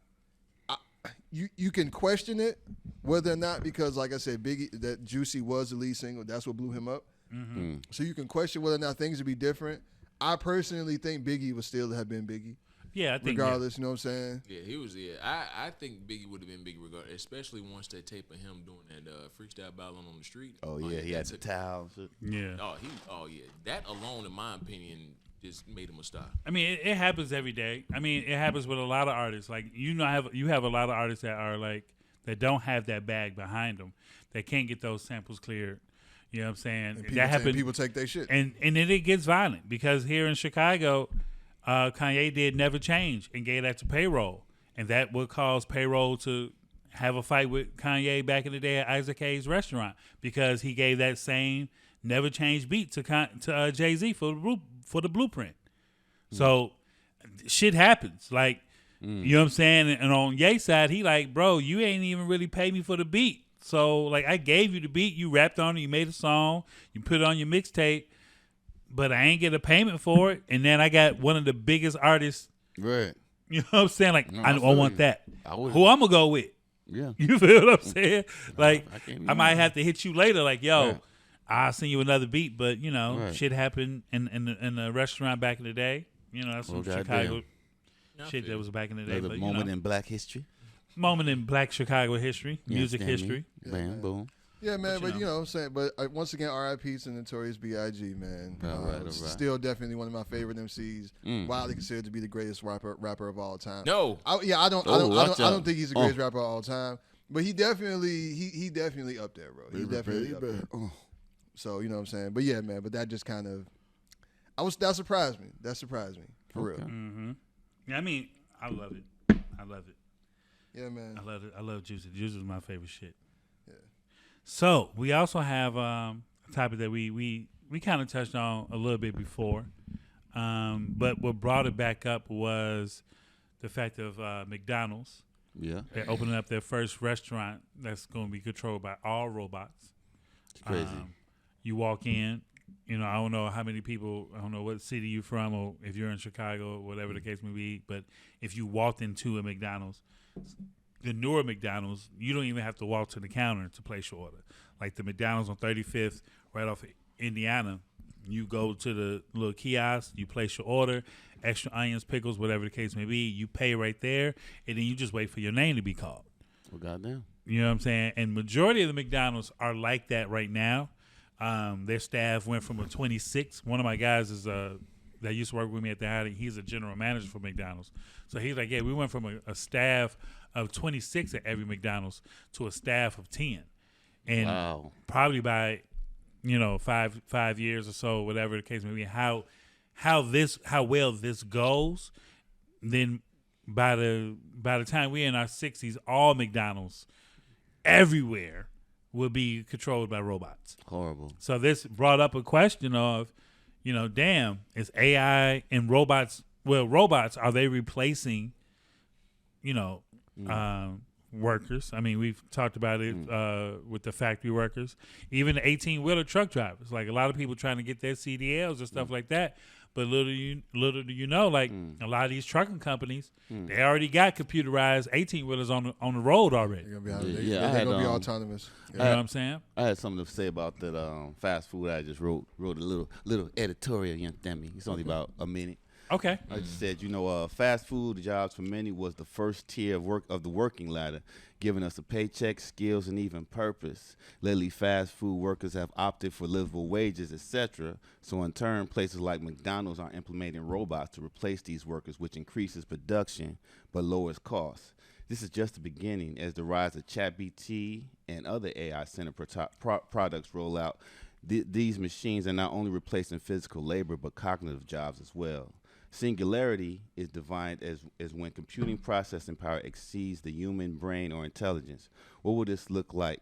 you can question it whether or not because, like I said, Biggie, that Juicy was the lead single. That's what blew him up. Mm-hmm. So you can question whether or not things would be different. I personally think Biggie would still have been Biggie, Yeah, I think regardless. You know what I'm saying? Yeah, he was. Yeah, I think Biggie would have been Biggie regardless, especially once they tape of him doing that freestyle battling on the street. Oh, yeah, he had the towel. Yeah. Oh yeah. That alone, in my opinion, just made him a star. I mean, it happens every day. I mean, it happens with a lot of artists. Like you have a lot of artists that are like that don't have that bag behind them. They can't get those samples cleared. You know what I'm saying? And That happened. people take their shit. And then it gets violent because here in Chicago, Kanye did Never Change and gave that to Payroll, and that would cause Payroll to have a fight with Kanye back in the day at Isaac Hayes' restaurant because he gave that same Never Change beat to Jay-Z for the Blueprint. So shit happens. Like you know what I'm saying? And on Ye's side, he like, bro, you ain't even really paid me for the beat. So like I gave you the beat, you rapped on it, you made a song, you put it on your mixtape, but I ain't get a payment for it. And then I got one of the biggest artists. Right. You know what I'm saying? Like No, I feel want you. that. I would. Who I'm gonna go with? Yeah. You feel what I'm saying? Like I can't I might have to hit you later. Like yo, Right. I'll send you another beat. But you know, Right. shit happened in the restaurant back in the day. You know, that's some Well, Chicago I shit feel that was back in the day. Another But, moment you know, in Black history. moment in Black Chicago history, You music understand me? history. Bam, boom. Yeah, man, But, but you you know what I'm saying. But once again, R.I.P. to Notorious B.I.G. Man, All right. still definitely one of my favorite MCs. Widely considered to be the greatest rapper of all time. No. I don't watch out. think he's the greatest rapper of all time. But he definitely up there, bro. He definitely up there. So you know what I'm saying. But yeah, man. But that just kind of, that surprised me. That surprised me for real. Yeah, I mean, I love it. I love it. Yeah, man. I love it. I love Juicy. Juicy is my favorite shit. Yeah. So we also have a topic that we we kind of touched on a little bit before, but what brought it back up was the fact of McDonald's. Yeah. They're opening up their first restaurant that's going to be controlled by all robots. It's crazy. You walk in, I don't know how many people, I don't know what city you're from or if you're in Chicago or whatever the case may be, but if you walked into a McDonald's, the newer McDonald's, you don't even have to walk to the counter to place your order. Like the McDonald's on 35th, right off of Indiana, you go to the little kiosk, you place your order, extra onions, pickles, whatever the case may be, you pay right there, and then you just wait for your name to be called. Well, goddamn. You know what I'm saying? And majority of the McDonald's are like that right now. Their staff went from a 26. One of my guys is that used to work with me at the Hyde. He's a general manager for McDonald's. So he's like, yeah, we went from a staff of 26 at every McDonald's to a staff of 10. And Wow. probably by 5 years or so, whatever the case may be, how well this goes, then by the time we're in our 60s, all McDonald's everywhere will be controlled by robots. Horrible. So this brought up a question of, damn, is AI and robots? Well, robots, are they replacing, workers? I mean, we've talked about it with the factory workers, even the 18-wheeler truck drivers. Like a lot of people trying to get their CDLs and stuff like that. But little do you know, like a lot of these trucking companies, they already got computerized 18-wheelers on the road already. They're gonna be, Yeah, gonna be autonomous. You know what I'm saying? I had something to say about that fast food. I just wrote a little editorial, you understand me? It's only about a minute. Okay. I just said, fast food jobs for many was the first tier of the working ladder, giving us a paycheck, skills, and even purpose. Lately, fast food workers have opted for livable wages, etc. So in turn, places like McDonald's are implementing robots to replace these workers, which increases production but lowers costs. This is just the beginning as the rise of ChatGPT and other AI-centered products roll out. These machines are not only replacing physical labor but cognitive jobs as well. Singularity is defined as when computing processing power exceeds the human brain or intelligence. What will this look like?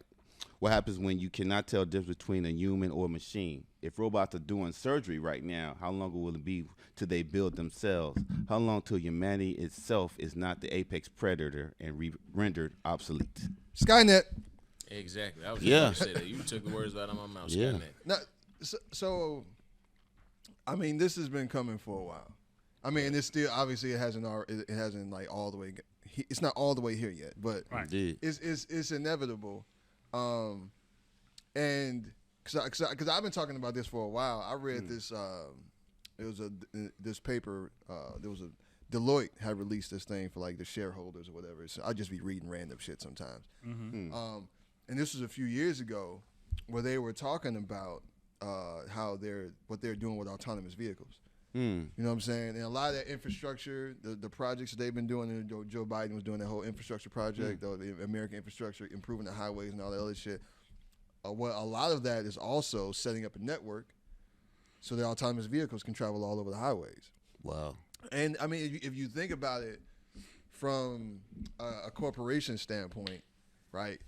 What happens when you cannot tell the difference between a human or a machine? If robots are doing surgery right now, how long will it be till they build themselves? How long till humanity itself is not the apex predator and rendered obsolete? Skynet. Exactly. I was just going to say that. You took the words out of my mouth. Yeah. Skynet. Now, so, I mean, this has been coming for a while. I mean, it's still obviously it hasn't like all the way. It's not all the way here yet, but Indeed. it's inevitable. And because I've been talking about this for a while. I read this. It was this paper. There was a Deloitte had released this thing for like the shareholders or whatever. So I just be reading random shit sometimes. And this was a few years ago where they were talking about what they're doing with autonomous vehicles. You know what I'm saying? And a lot of that infrastructure, the projects that they've been doing, and Joe Biden was doing that whole infrastructure project, the American infrastructure, improving the highways and all that other shit. Well, a lot of that is also setting up a network so that autonomous vehicles can travel all over the highways. Wow. And, I mean, if you think about it from a corporation standpoint, right?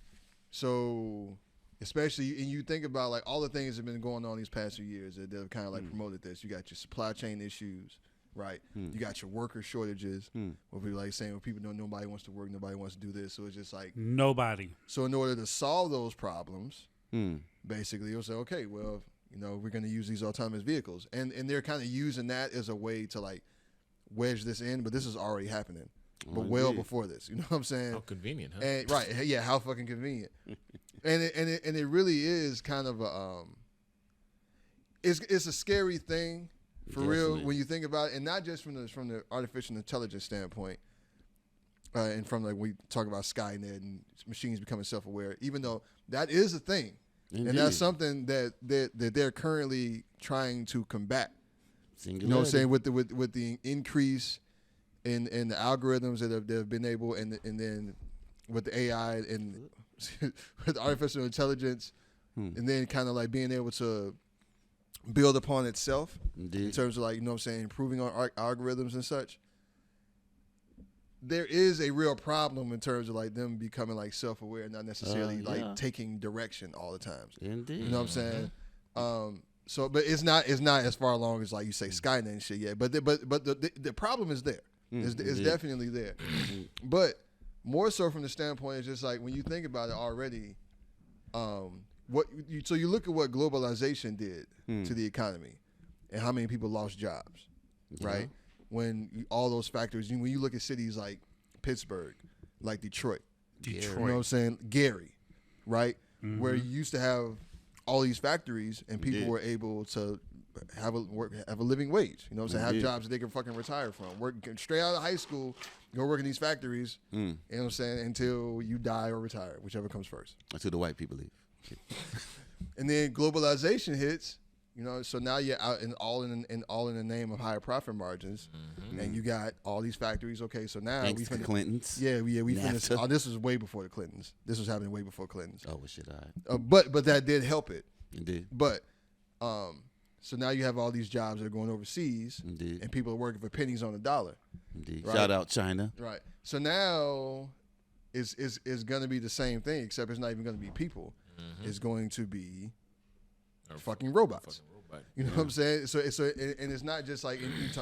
So... especially, and you think about like all the things that have been going on these past few years that have kind of like promoted this. You got your supply chain issues, right? You got your worker shortages. Where people like saying, well, people know nobody wants to work, nobody wants to do this. So it's just like nobody. So in order to solve those problems, basically, you'll say, okay, well, we're going to use these autonomous vehicles, and they're kind of using that as a way to like wedge this in. But this is already happening. But well before this, you know what I'm saying? How convenient, huh? And, right? Yeah, how fucking convenient. And it really is kind of a it's a scary thing for real when you think about it, and not just from the artificial intelligence standpoint, and from like we talk about Skynet and machines becoming self-aware. Even though that is a thing, and that's something that they're currently trying to combat. Singularity. You know what I'm saying? With the increase in the algorithms that have been able, and then with the AI and with artificial intelligence, and then kind of like being able to build upon itself. Indeed. In terms of like, improving on algorithms and such. There is a real problem in terms of like them becoming like self-aware, not necessarily like taking direction all the times. Indeed. You know what I'm saying? So, but it's not as far along as like you say Skynet and shit yet. But the problem is there. It's definitely there. But more so from the standpoint is just like when you think about it already, so you look at what globalization did to the economy and how many people lost jobs, right? When all those factors, when you look at cities like Pittsburgh, like Detroit, you know what I'm saying, Gary, right, where you used to have all these factories and people were able to have a living wage, you know what I'm saying, have jobs that they can fucking retire from, work straight out of high school, go work in these factories, you know what I'm saying, until you die or retire, whichever comes first. Until the white people leave. And then globalization hits, you know, so now you're out all in the name of higher profit margins, and you got all these factories. Okay, so now Thanks to Clintons. we finished. Oh, this was way before the Clintons. This was happening way before Clintons. Oh, well, shit, all right. But that did help it. Indeed. But so now you have all these jobs that are going overseas, Indeed. and people are working for pennies on the dollar. Indeed. Right? Shout out China. Right. So now it's going to be the same thing, except it's not even going to be people. It's going to be fucking robots. You know what I'm saying? So and it's not just like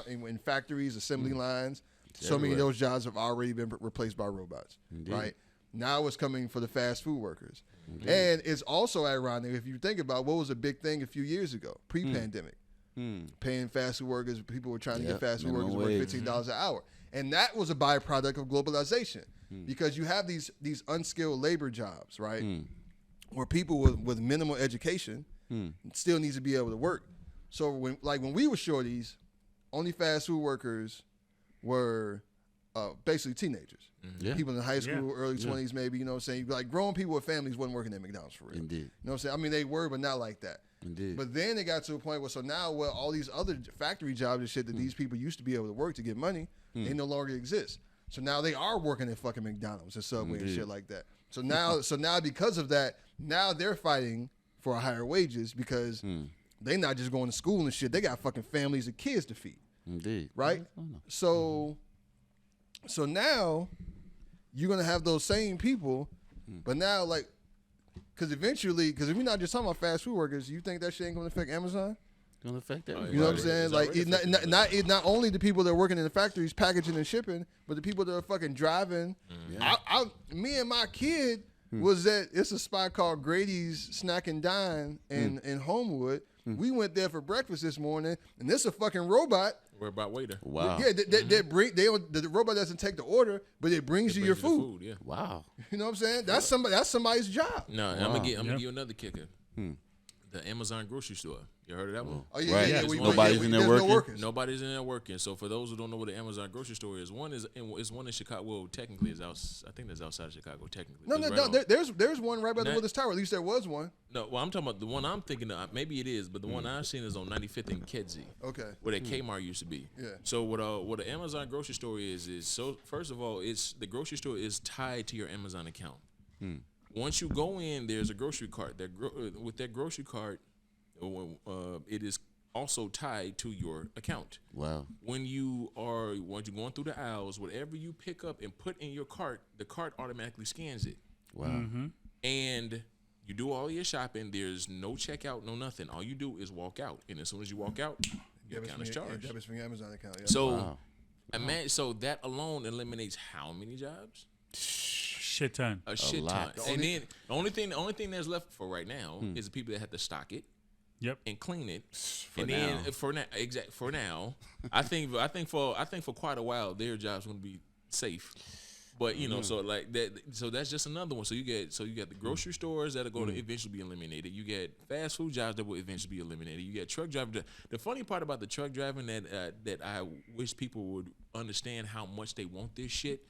in factories, assembly lines. So many of those jobs have already been replaced by robots. Indeed. Right? Now it's coming for the fast food workers. Indeed. And it's also ironic if you think about what was a big thing a few years ago, pre-pandemic. Paying fast food workers, people were trying to get fast food workers to work $15 an hour. And that was a byproduct of globalization because you have these unskilled labor jobs, right? Where people with minimal education still needs to be able to work. So when we were shorties, only fast food workers were basically teenagers. People in high school, early 20s maybe, you know what I'm saying? Like grown people with families wasn't working at McDonald's for real. Indeed. You know what I'm saying? I mean, they were, but not like that. Indeed. But then it got to a point where so now all these other factory jobs and shit that these people used to be able to work to get money, they no longer exist. So now they are working at fucking McDonald's and Subway and shit like that. So now because of that, now they're fighting for higher wages because they not just going to school and shit. They got fucking families and kids to feed. Indeed. Right? So now you're going to have those same people, but now because eventually, because if we're not just talking about fast food workers, you think that shit ain't going to affect Amazon? Gonna affect that. You know what I'm saying? Like, not only the people that are working in the factories, packaging and shipping, but the people that are fucking driving. Me and my kid was at it's a spot called Grady's Snack and Dine in Homewood. We went there for breakfast this morning, and this a fucking robot. We're about waiter. Wow. Yeah, the robot doesn't take the order, but it brings you your food. Yeah. Wow. You know what I'm saying? That's somebody's job. No, I'm gonna give you another kicker. The Amazon grocery store. You heard of that one? Oh yeah, Right. yeah. Nobody's in there there's working? No workers. Nobody's in there working. So for those who don't know what the Amazon grocery store is, one in Chicago. Well, technically, I think that's outside of Chicago. Technically, No. There's one right by the Willis Tower. At least there was one. No, well, I'm talking about the one I'm thinking of. Maybe it is, but the one I've seen is on 95th and Kedzie. Okay. Where that Kmart used to be. Yeah. So what the Amazon grocery store is so first of all, it's the grocery store is tied to your Amazon account. Once you go in, there's a grocery cart. With that grocery cart, it is also tied to your account. Wow. Once you're going through the aisles, whatever you pick up and put in your cart, the cart automatically scans it. Wow. And you do all your shopping. There's no checkout, no nothing. All you do is walk out, and as soon as you walk out, your account is charged. Debits from your Amazon account. Yeah. So, so that alone eliminates how many jobs? Shit ton. A shit lot. ton. And then the only thing that's left for right now is the people that have to stock it. Yep. And clean it. For now, I think for quite a while their job's gonna be safe. But you know, so like that, so that's just another one. So you get the grocery stores that are going to eventually be eliminated. You get fast food jobs that will eventually be eliminated. You get truck drivers. The funny part about the truck driving that I wish people would understand how much they want this shit.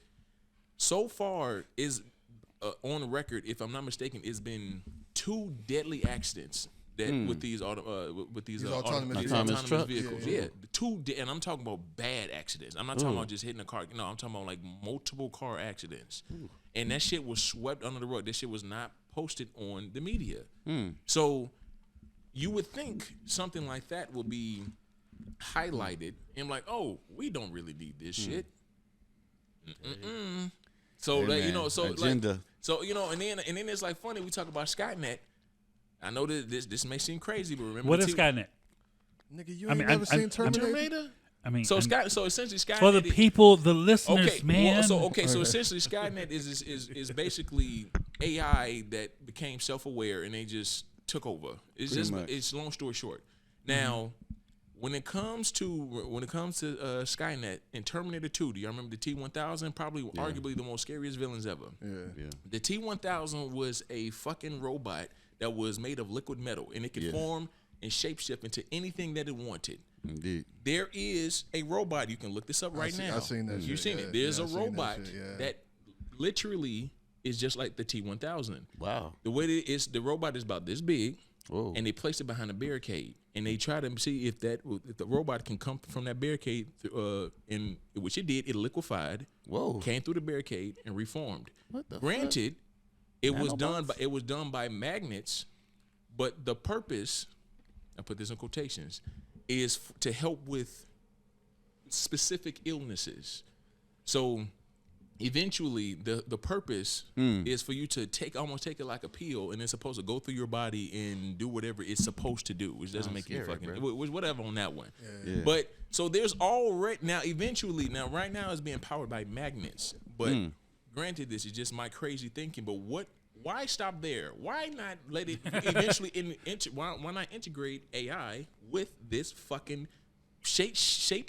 So far is on record, if I'm not mistaken, it's been 2 deadly accidents. That with these autonomous vehicles, and I'm talking about bad accidents. I'm not talking about just hitting a car. No, I'm talking about like multiple car accidents, and that shit was swept under the rug. That shit was not posted on the media. So you would think something like that will be highlighted and like, oh, we don't really need this shit. So Hey, like, man. you know, so Agenda. like, so you know, and then it's like funny we talk about Skynet. I know that this may seem crazy, but remember What is Skynet? Nigga, you ain't never seen Terminator? Terminator? I mean, So essentially Skynet for the people, the listeners, okay, man. So essentially Skynet is basically AI that became self-aware and they just took over. It's long story short. Now, when it comes to Skynet in Terminator 2, do y'all remember the T-1000? Probably arguably the most scariest villains ever. Yeah. The T-1000 was a fucking robot that was made of liquid metal, and it could form and shapeshift into anything that it wanted. Indeed. There is a robot. You can look this up right now. I've seen that. You've seen it. There's a robot that literally is just like the T-1000. Wow. The way the robot is about this big, Whoa. and they place it behind a barricade, and they try to see if the robot can come from that barricade, in which it did. It liquefied, came through the barricade, and reformed. What the Granted, it was done by magnets, but the purpose, I put this in quotations, is to help with specific illnesses. So eventually the purpose is for you to almost take it like a pill, and it's supposed to go through your body and do whatever it's supposed to do, which doesn't make you fucking whatever on that one. Yeah. But so there's already right now it's being powered by magnets. But granted, this is just my crazy thinking, but why stop there? Why not let it eventually why not integrate AI with this fucking shape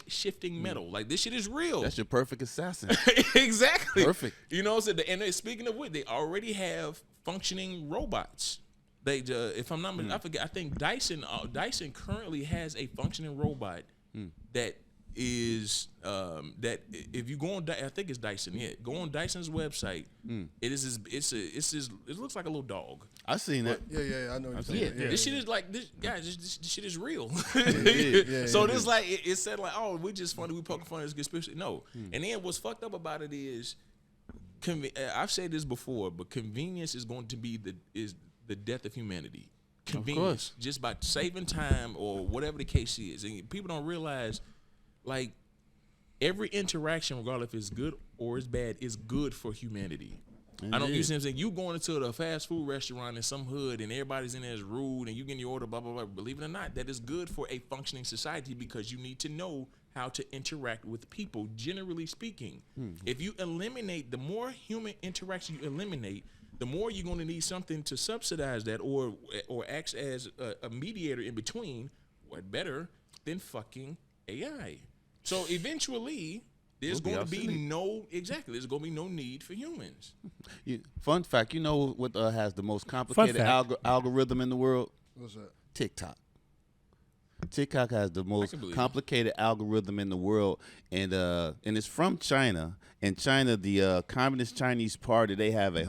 shifting metal? Like, this shit is real. That's your perfect assassin. Exactly. Perfect. You know what I'm saying? And speaking of which, they already have functioning robots. They if I'm not I forget, I think Dyson currently has a functioning robot that is that if you go on, I think it's Dyson. Yeah, go on Dyson's website. It looks like a little dog. I seen that. Yeah, I know what you're saying. Yeah, this shit is like this. Guys, this shit is real. Yeah, so this like it said like, oh, we just funny, we poking fun at this conspiracy. No, and then what's fucked up about it is, I've said this before, but convenience is going to be the death of humanity. Convenience, just by saving time or whatever the case is, and people don't realize. Like, every interaction, regardless if it's good or it's bad, is good for humanity. Indeed. I don't. You see what I'm saying? You going into the fast food restaurant in some hood and everybody's in there is rude and you getting your order, blah blah blah. Believe it or not, that is good for a functioning society because you need to know how to interact with people. Generally speaking, if you eliminate the more human interaction you eliminate, the more you're going to need something to subsidize that or act as a mediator in between. What better than fucking AI? So eventually, there's going to be there's going to be no need for humans. Fun fact, you know what has the most complicated algorithm in the world? What's that? TikTok. TikTok has the most complicated algorithm in the world, and it's from China. In China, the Communist Chinese Party, they have a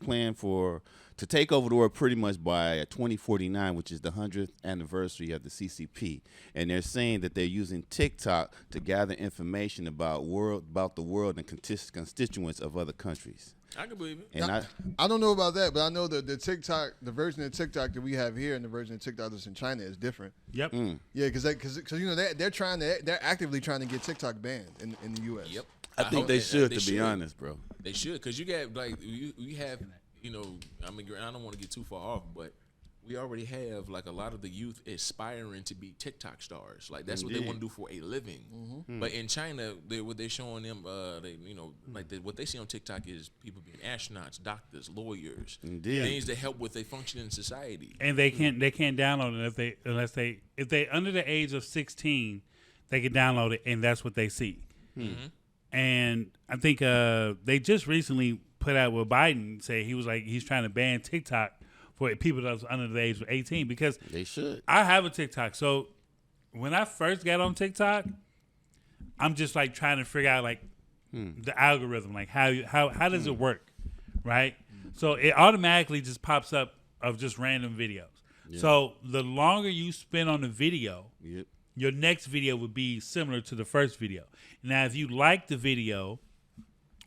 plan to take over the world pretty much by 2049, which is the 100th anniversary of the CCP. And they're saying that they're using TikTok to gather information about the world and constituents of other countries. I can believe it. And I don't know about that, but I know that the version of TikTok that we have here and the version of TikTok that's in China is different. Yep. Yeah, because you know they're actively trying to get TikTok banned in the U.S. Yep. I think they should, to be honest, bro. They should, because you got we have. You know, I mean, I don't want to get too far off, but we already have like a lot of the youth aspiring to be TikTok stars. Like that's what they want to do for a living. But in China, what they're showing them, what they see on TikTok is people being astronauts, doctors, lawyers, things that help with a functioning society. And they can't download it if they under the age of 16, they can download it, and that's what they see. And I think they just recently put out what Biden said. He was like, he's trying to ban TikTok for people that was under the age of 18 because they should. I have a TikTok. So when I first got on TikTok, I'm just like trying to figure out like the algorithm, like how does it work, right? So it automatically just pops up of just random videos. Yeah. So the longer you spend on the video, your next video would be similar to the first video. Now, if you like the video,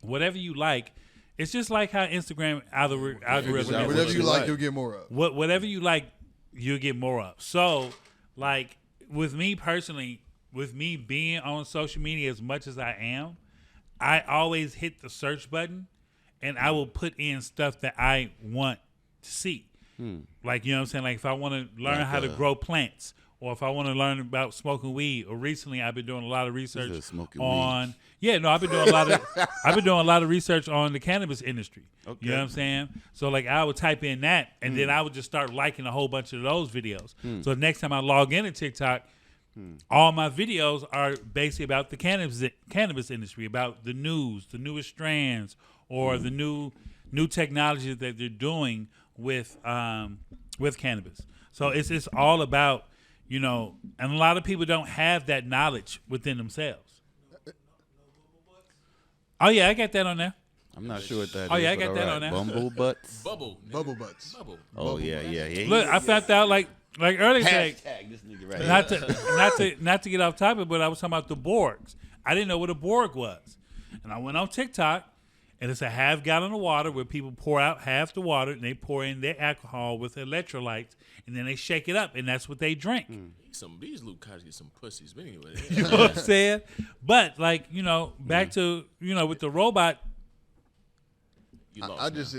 whatever you like, it's just like how Instagram algorithm. Whatever you like, you'll get more of. Whatever you like, you'll get more of. So, like with me personally, with me being on social media as much as I am, I always hit the search button, and I will put in stuff that I want to see. Like, you know what I'm saying? Like, if I want to learn how to grow plants, or if I want to learn about smoking weed, or recently I've been doing a lot of research on. Weed. Yeah, no, I've been doing a lot of research on the cannabis industry. Okay. You know what I'm saying? So like, I would type in that, and then I would just start liking a whole bunch of those videos. So the next time I log into TikTok, all my videos are basically about the cannabis industry, about the news, the newest strands, or the new technology that they're doing with cannabis. So it's all about, you know, and a lot of people don't have that knowledge within themselves. Oh yeah, I got that on there. I'm not sure what that is. Oh yeah, I got that on there. Bumble butts. Bubble butts. Oh yeah. Look, I found out like earlier today. This nigga right here. Not to get off topic, but I was talking about the Borgs. I didn't know what a Borg was, and I went on TikTok. And it's a half gallon of water where people pour out half the water and they pour in their alcohol with electrolytes and then they shake it up and that's what they drink. These Luke Cottage get some pussies, but anyway. You know what I'm saying? But like, you know, back to, you know, with the robot. You lost I just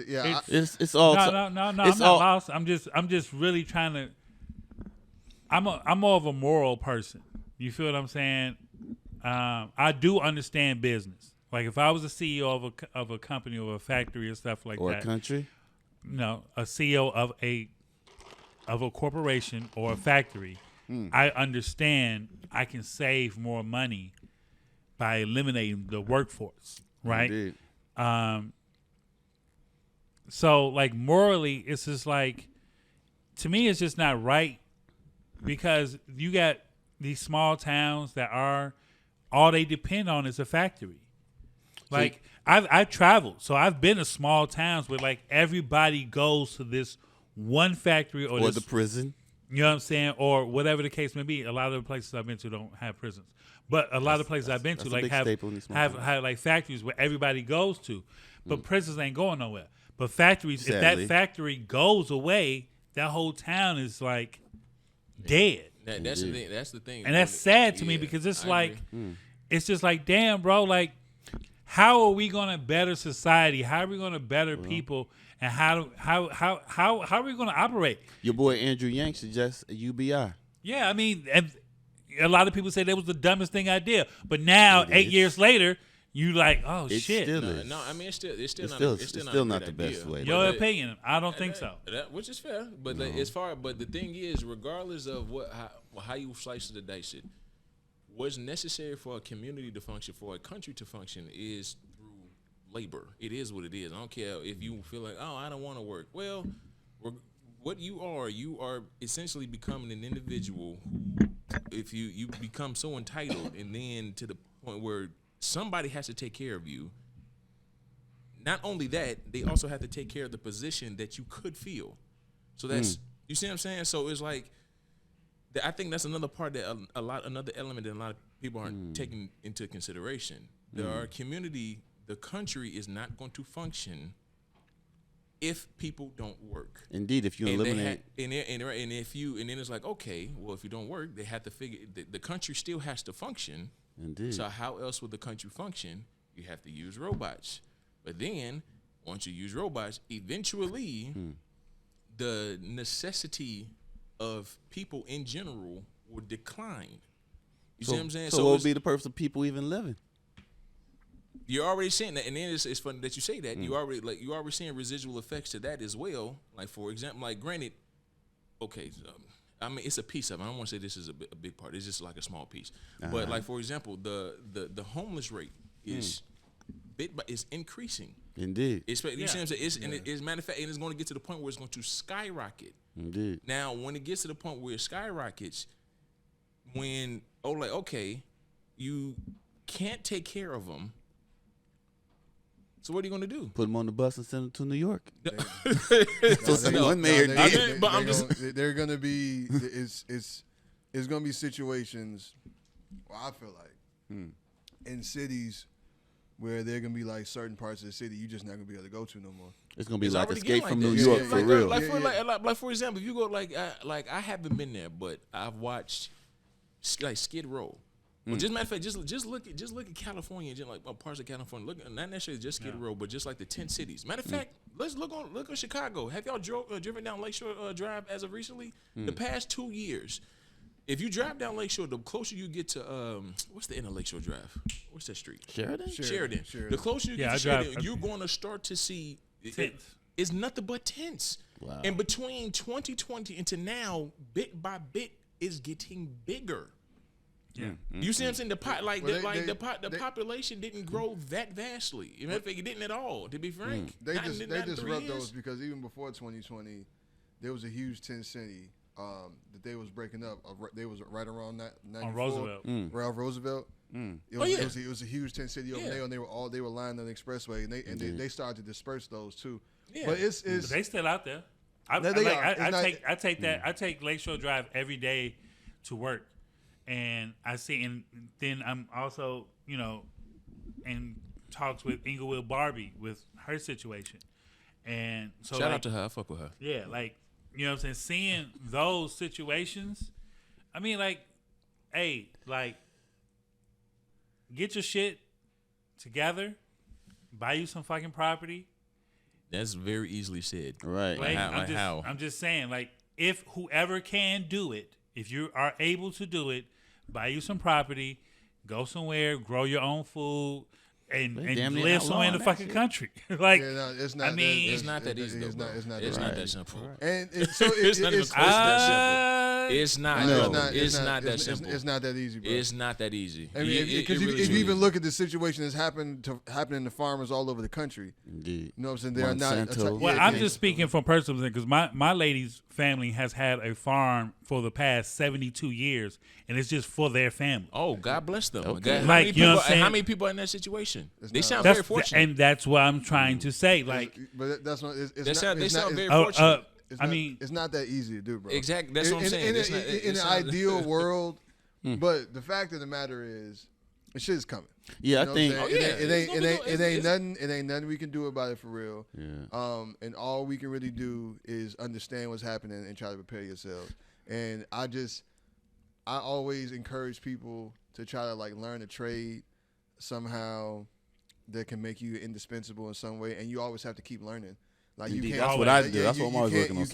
It's all. No, I'm not lost. I'm just really trying to. I'm more of a moral person. You feel what I'm saying? I do understand business. Like if I was a CEO of a company or a factory or stuff like that, or a country, no, a CEO of a corporation or a factory, I understand I can save more money by eliminating the workforce, right? Indeed. So like morally, it's just like, to me, it's just not right because you got these small towns that are all they depend on is a factory. Like I've traveled, so I've been to small towns where like everybody goes to this one factory or the prison. You know what I'm saying, or whatever the case may be. A lot of the places I've been to don't have prisons, but a lot of places I've been to like have like factories where everybody goes to, but prisons ain't going nowhere. But factories, Sadly. if that factory goes away, that whole town is like dead. That's the thing. That's the thing, and that's sad to me because it's like, it's just like, damn, bro, like. How are we going to better society? How are we going to better people? And how are we going to operate? Your boy Andrew Yang suggests a UBI. Yeah, I mean, a lot of people say that was the dumbest thing I did. But now, 8 years later, you like, oh it shit. Still is. No, I mean it's still not the best way. Your opinion, I don't think so. Which is fair, but but the thing is, regardless of how you slice the dice it. What's necessary for a community to function, for a country to function, is through labor. It is what it is. I don't care if you feel like, oh, I don't want to work. Well, what you are essentially becoming an individual who, if you become so entitled, and then to the point where somebody has to take care of you. Not only that, they also have to take care of the position that you could fill. So that's you see what I'm saying. So it's like. I think that's another part that another element that a lot of people aren't taking into consideration. Our community, the country is not going to function if people don't work. Indeed, if you eliminate, and then it's like, okay, well, if you don't work, they have to figure the country still has to function. Indeed. So how else would the country function? You have to use robots. But then once you use robots, eventually the necessity of people in general will decline. You see what I'm saying? So what would be the purpose of people even living? You're already saying that, and then it's funny that you say that. You already seeing residual effects to that as well. Like for example, like granted, okay, I mean it's a piece of it. I don't want to say this is a big part. It's just like a small piece. But like for example, the homeless rate is is increasing. Indeed. You see what I'm saying? It's matter of fact, and it's going to get to the point where it's going to skyrocket. Indeed. Now, when it gets to the point where it skyrockets, okay, you can't take care of them. So what are you going to do? Put them on the bus and send them to New York. One mayor did. They're going to be. It's going to be situations. Well, I feel like in cities where they're gonna be like certain parts of the city you just not gonna be able to go to no more. It's gonna be like Escape from New York for real. Like for example, if you go like I haven't been there, but I've watched like Skid Row. Well, just matter of fact, just look at California, just like parts of California. Look, not necessarily just Skid Row, but just like the 10 cities. Matter of fact, let's look at Chicago. Have y'all driven down Lakeshore Drive as of recently? The past 2 years. If you drive down Lakeshore, the closer you get to what's the end of Lakeshore Drive? What's that street? Sheridan. The closer you get to Sheridan, you're going to start to see it's nothing but tents. Wow. And between 2020 into now, bit by bit, is getting bigger. Yeah. You see what I'm saying? The population didn't grow that vastly. You know, it didn't at all. To be frank, They just rubbed those those because even before 2020, there was a huge tent city that they was breaking up. They was right around that on Roosevelt. Roosevelt. It was a huge tent city over there, and they were lined on the expressway, and they started to disperse those too. Yeah. But it's They still out there. I take Lakeshore Drive every day to work, and I see, and then I'm also in talks with Inglewood Barbie with her situation, and so shout out to her. I fuck with her. Yeah, like you know what I'm saying. Seeing those situations, I mean, like, hey, like, get your shit together, buy you some fucking property. That's very easily said. Right. Like, how? I'm just saying, like, if whoever can do it, if you are able to do it, buy you some property, go somewhere, grow your own food, and live somewhere in the fucking country. Like, it's not. I mean, it's not that easy. It's not that simple. And so it's not even close to that simple. It's not. It's not that simple. It's not that easy, bro. It's not that easy. I mean, because if you even look at the situation that's happening to farmers all over the country, Indeed. you know what I'm saying? They are not. Well, I'm just speaking from personal because my lady's family has had a farm for the past 72 years, and it's just for their family. Oh, God bless them. Okay. God, Like, you know what I'm saying? How many people are in that situation? They sound That's very fortunate. and that's what I'm trying to say. Like, but that's not. They sound very fortunate. I mean, it's not that easy to do, bro. Exactly. That's what I'm saying. In an ideal world, but the fact of the matter is, the shit is coming. Yeah, You know I think. what I'm saying? It ain't nothing we can do about it for real. Yeah. And all we can really do is understand what's happening and try to prepare yourselves. And I always encourage people to try to like learn a trade somehow that can make you indispensable in some way. And you always have to keep learning. Like Indeed, you can't. that's what I do. That's what I'm always working on.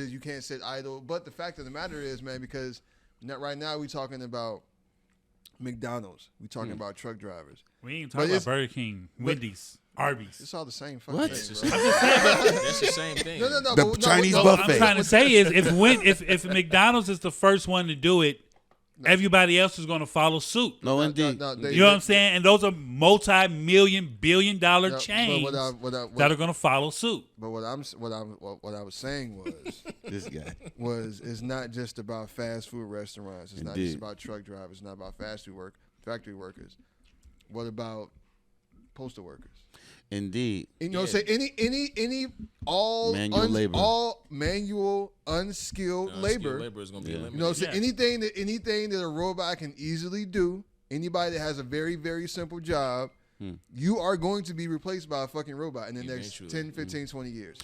You can't sit idle. But the fact of the matter is, man, because right now we talking about McDonald's. We talking about truck drivers. we ain't talking about Burger King, Wendy's, Arby's. It's all the same fucking What? thing, bro. That's the same thing. No. The Chinese What buffet. I'm trying to say is, if McDonald's is the first one to do it, everybody else is going to follow suit. No, indeed. You know what I'm saying? And those are multi-million, billion-dollar chains that are going to follow suit. But what I was saying was This guy. it's not just about fast food restaurants. It's not Indeed. just about truck drivers. It's not about factory workers. What about postal workers? Indeed. And, you know, say any all Manual labor. all manual unskilled labor. Labor is going to be eliminated. You know, so anything that a robot can easily do, anybody that has a very, very simple job, you are going to be replaced by a fucking robot in the next 10, 15, 20 years.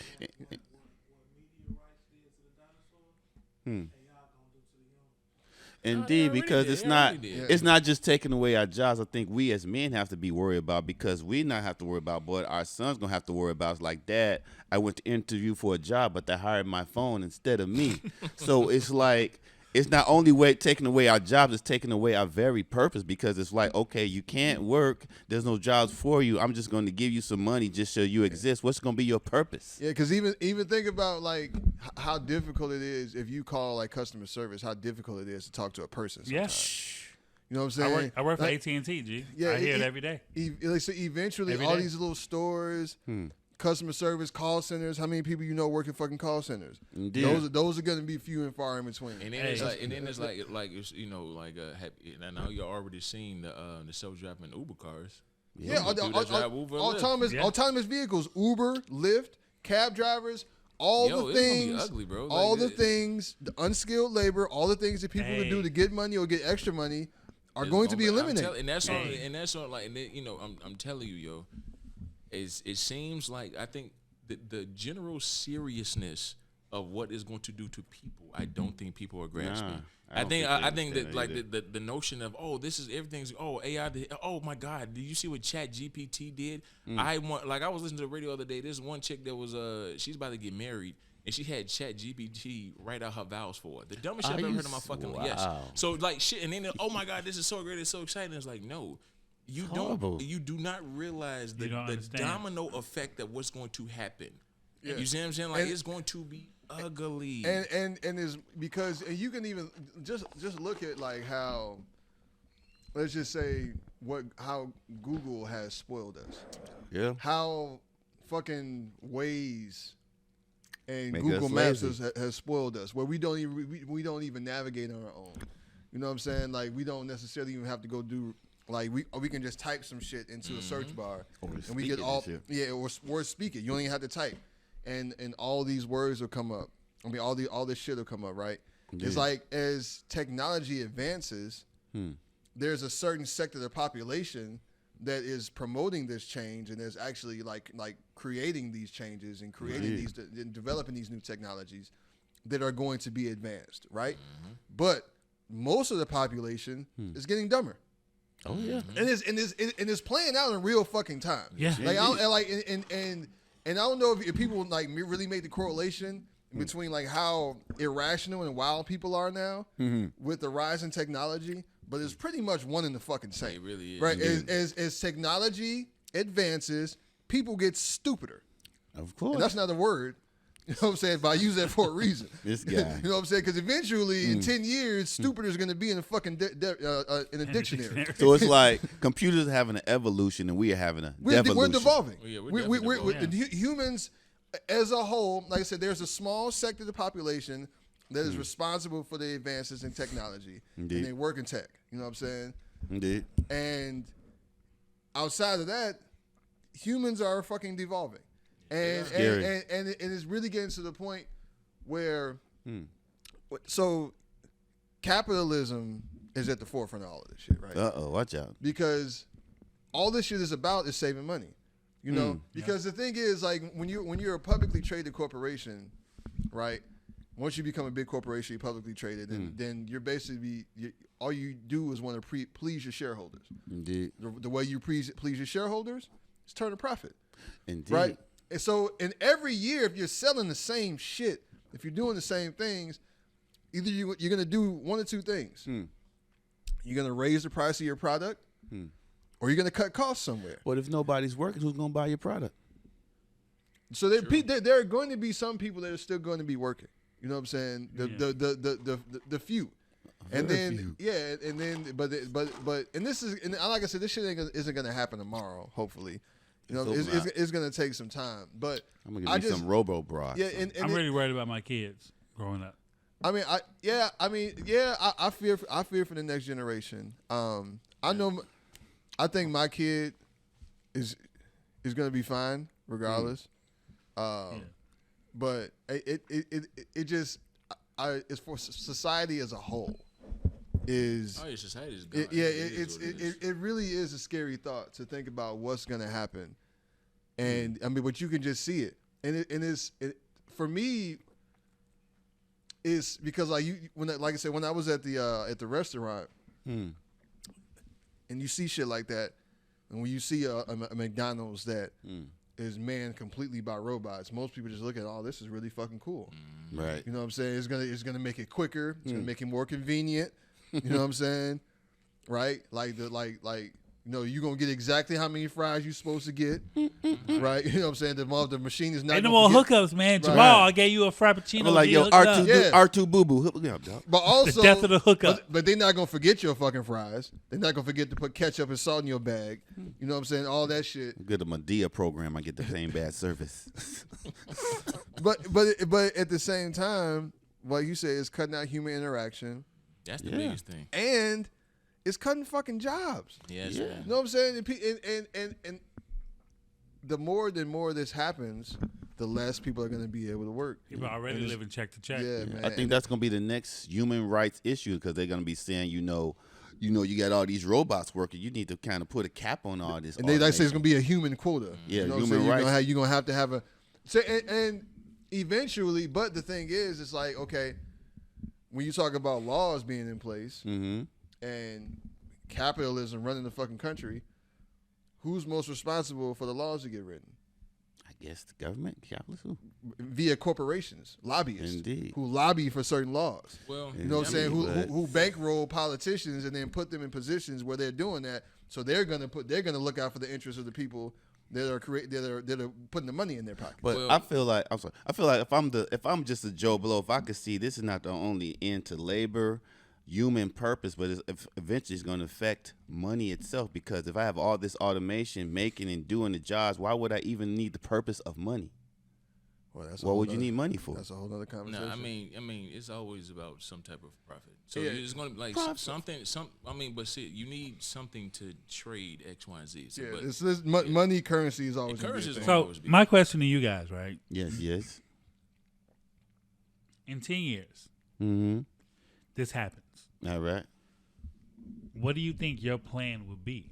Indeed, because it's not just taking away our jobs. I think we as men have to be worried about, because we not have to worry about, but our son's gonna have to worry about. It's like, Dad, I went to interview for a job, but they hired my phone instead of me. So it's like, it's not only taking away our jobs, it's taking away our very purpose, because it's like, okay, you can't work, there's no jobs for you, I'm just going to give you some money just so you exist. What's going to be your purpose? Yeah, because even think about like how difficult it is if you call like customer service, how difficult it is to talk to a person sometimes. Yes. You know what I'm saying? I work for AT&T, G. I hear it every day. So eventually, Every all day. these little stores, customer service, call centers. How many people you know work in fucking call centers? Indeed. Those are going to be few and far in between. And then it's like it's, you know, like and now you're already seeing the self-driving Uber cars. Yeah, Autonomous autonomous vehicles, Uber, Lyft, cab drivers, all the it's gonna be things, ugly, bro. all Like, the things, the unskilled labor, all the things that people can do to get money or get extra money are going to be eliminated. And that's on like, and then, you know, I'm telling you, yo, it seems like I think the general seriousness of what it's going to do to people, I don't think people are grasping. I I don't think think that like either. the notion of this is everything's AI. Oh my God, did you see what Chat GPT did? I was listening to the radio the other day. This one chick that was she's about to get married. And she had Chat GPT write out her vows for her. The dumbest shit I've ever heard in my fucking life. Yes. So like shit, and then oh my God, this is so great, it's so exciting. It's like no, you do not realize the domino effect of what's going to happen. Yeah. You see what I'm saying? Like it's going to be ugly. And is because you can even just look at like how, let's just say how Google has spoiled us. Yeah. How fucking Waze and Make Google us Maps lazy. has spoiled us, where we don't even navigate on our own. You know what I'm saying? Like we don't necessarily even have to go do like we can just type some shit into a search bar and we get all or speak it. You don't even have to type, and all these words will come up. I mean all this shit will come up, right? Yeah. It's like as technology advances, there's a certain sector of the population that is promoting this change and is actually like creating these changes and creating these and developing these new technologies that are going to be advanced, right? But most of the population is getting dumber. Oh yeah, and it's playing out in real fucking time. Yeah, like I don't know if people like really make the correlation between like how irrational and wild people are now with the rise in technology. But it's pretty much one in the fucking same. It really is. Right? As technology advances, people get stupider. Of course. And that's not a word. You know what I'm saying? But I use that for a reason. This guy. You know what I'm saying? Because eventually, in 10 years, stupider is going to be in a fucking in a dictionary. So it's like computers having an evolution and we are having a devolution. We're devolving. Yeah, we're humans as a whole, like I said, there's a small sector of the population that is responsible for the advances in technology. Indeed. And they work in tech. You know what I'm saying? Indeed. And outside of that, humans are fucking devolving. And it's really getting to the point where so capitalism is at the forefront of all of this shit, right? Uh-oh, watch out. Because all this shit is about is saving money. You know? Because the thing is, like, when you're a publicly traded corporation, right? Once you become a big corporation, you're publicly traded, and then you're basically all you do is want to please your shareholders. Indeed. The way you please your shareholders is turn a profit. Indeed. Right? And so in every year, if you're selling the same shit, if you're doing the same things, either you're going to do one or two things. You're going to raise the price of your product, or you're going to cut costs somewhere. But if nobody's working, who's going to buy your product? So there are going to be some people that are still going to be working. You know what I'm saying? The few. And then but this is, and like I said, this shit isn't gonna happen tomorrow. Hopefully, you know, it's gonna take some time. But I'm gonna give you some robo bra. Yeah, I'm really worried about my kids growing up. I fear for the next generation. I think my kid is gonna be fine regardless. But it just it's for society as a whole. Society is gone. It really is a scary thought to think about what's gonna happen, and I mean, but you can just see it, and it's for me. Is because like I said, when I was at the restaurant, and you see shit like that, and when you see a McDonald's that is manned completely by robots, most people just look at, oh, this is really fucking cool. Right. You know what I'm saying? It's gonna make it quicker. It's gonna make it more convenient. You know what I'm saying? Right? Like you know, you're gonna get exactly how many fries you're supposed to get. Right? You know what I'm saying? The machine is not. Ain't no more hookups, man. Jamal, I gave you a frappuccino. I'm like, yo, R2 boo boo, hook me up, dog. But also, the death of the hookup. But they're not gonna forget your fucking fries. They're not gonna forget to put ketchup and salt in your bag. You know what I'm saying? All that shit. Get a Medea program. I get the same bad service. But at the same time, what you say is cutting out human interaction. That's the biggest thing. And it's cutting fucking jobs. Yeah. You know what I'm saying? And the more this happens, the less people are going to be able to work. People are already living check to check. Yeah, man. I think that's going to be the next human rights issue because they're going to be saying, you got all these robots working. You need to kind of put a cap on all this. And they say it's going to be a human quota. Yeah, you know human rights. You're going to have to have a. So, and Eventually, but the thing is, it's like, okay, when you talk about laws being in place and capitalism running the fucking country, who's most responsible for the laws to get written? I guess the government, capitalism. Via corporations, lobbyists, Indeed. who lobby for certain laws. Well, You know what I'm saying? Indeed, Who bankroll politicians and then put them in positions where they're doing that. So they're gonna look out for the interests of the people that are putting the money in their pocket. But I feel like if I'm just a Joe Blow, if I could see this is not the only end to labor, human purpose, but eventually it's going to affect money itself. Because if I have all this automation making and doing the jobs, why would I even need the purpose of money? Well, what would you need money for? That's a whole other conversation. No, I mean, it's always about some type of profit. So Yeah. it's going to be like Profit. but see, you need something to trade X, Y, and Z. So, Yeah, but it's money, currency is always currency gonna be a is thing. So always be- my question to you guys, right? Yes. In 10 years, Mm-hmm. this happens. All right. What do you think your plan would be?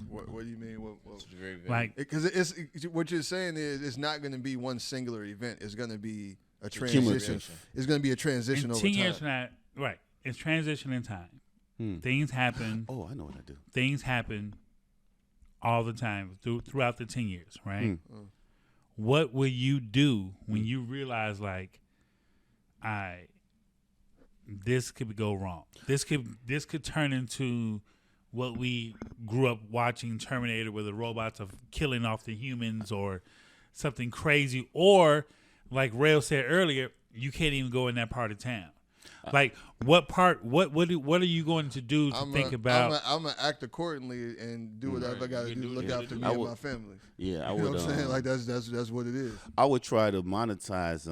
What do you mean? Like, Because what you're saying is it's not going to be one singular event. It's going to be a Cumulative. transition. It's going to be a transition in over 10 time. years from now, right? It's transition in time. Things happen. Oh, I know what I do. Things happen all the time throughout the 10 years, right? What will you do when you realize, like, this could go wrong? This could turn into what we grew up watching, Terminator, where the robots are killing off the humans, or something crazy, or like Rell said earlier, you can't even go in that part of town. Like, what are you going to do to think about? I'm gonna act accordingly and do whatever I got to do to look after me I and would- my family. Yeah, I You know would. what I'm saying? Like that's what it is. I would try to monetize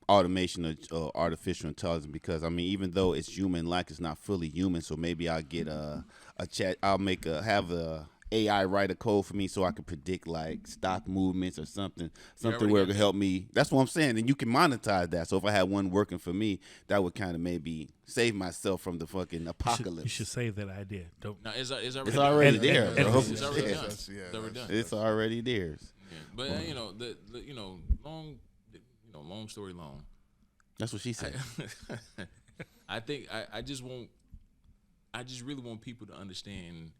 automation or artificial intelligence, because I mean, even though it's human like, it's not fully human. So maybe I'll get a chat. I'll have a AI write a code for me so I can predict like stock movements or something where it can help me. That's what I'm saying. And you can monetize that. So if I had one working for me, that would kind of maybe save myself from the fucking apocalypse. You should save that idea. Don't. no, it's already It's already And- there. and- bro. It's already Yeah, done. that's- yeah, It's already done. It's already theirs. Yeah. But long story long. That's what she said. I think I just really want people to understand,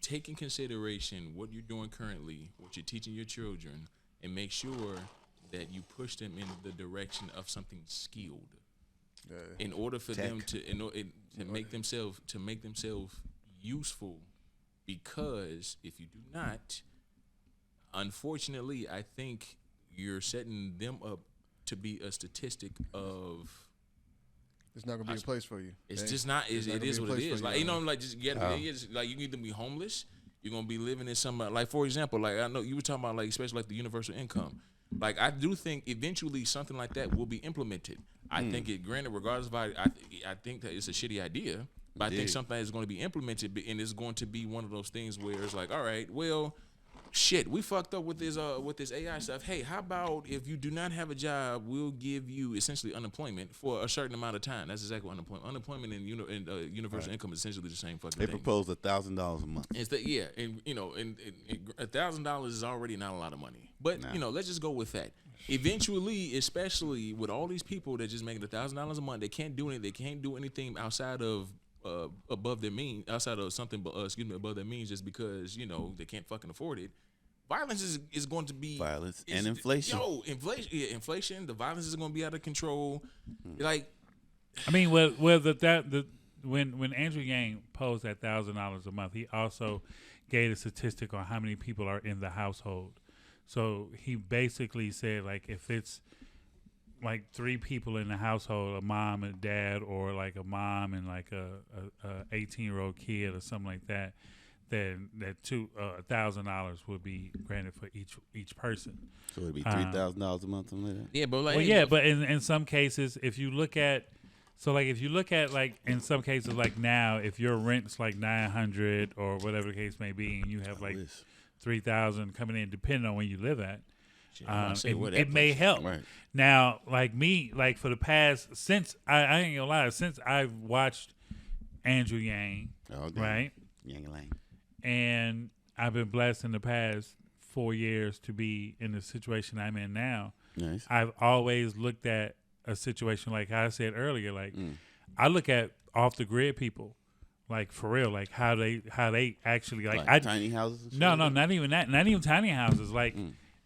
take in consideration what you're doing currently, what you're teaching your children, and make sure that you push them in the direction of something skilled. In order for them to make themselves useful, because if you do not, unfortunately, I think you're setting them up to be a statistic of. It's not gonna be a place for you. It's just not. It gonna be is a what it place for is. you, Like, you man. know, like, just get like, you can either be homeless. You're gonna be living in some, like, for example, like, I know you were talking about, like, especially like the universal income. Like, I do think eventually something like that will be implemented. I think it. Granted, regardless of I think that it's a shitty idea, but I think something is going to be implemented, and it's going to be one of those things where it's like, all right, well, shit, we fucked up with this AI stuff. Hey, how about if you do not have a job, we'll give you essentially unemployment for a certain amount of time. That's exactly what unemployment and universal income is essentially the same fucking They thing. proposed $1,000 a month. It's that, yeah, and $1,000 is already not a lot of money. But let's just go with that. Eventually, especially with all these people that just making $1,000 a month, they can't do anything. They can't do anything outside of above their means, outside of something, above their means, just because they can't fucking afford it. Violence is going to be Violence and inflation. Inflation. Yeah, inflation. The violence is going to be out of control. Like, I mean, when Andrew Yang posed that $1,000 a month, he also gave a statistic on how many people are in the household. So he basically said, like, if it's like 3 people in the household, a mom and dad, or like a mom and like a 18-year-old kid or something like that, then that $1,000 would be granted for each person. So it'd be $3,000 a month, something like that. yeah, but like, Well, yeah, but in some cases, if you look at like in some cases, like now, if your rent's like $900 or whatever the case may be, and you have like $3,000 coming in, depending on where you live at, it may help. Right. Now, like me, like for the past, since I ain't gonna lie, since I've watched Andrew Yang, Okay. right, Yang Lang. and I've been blessed in the past 4 years to be in the situation I'm in now, Nice. I've always looked at a situation like how I said earlier. Like I look at off the grid people, like for real, like how they actually like tiny houses. And shit no, like that? not even that, not even tiny houses. Like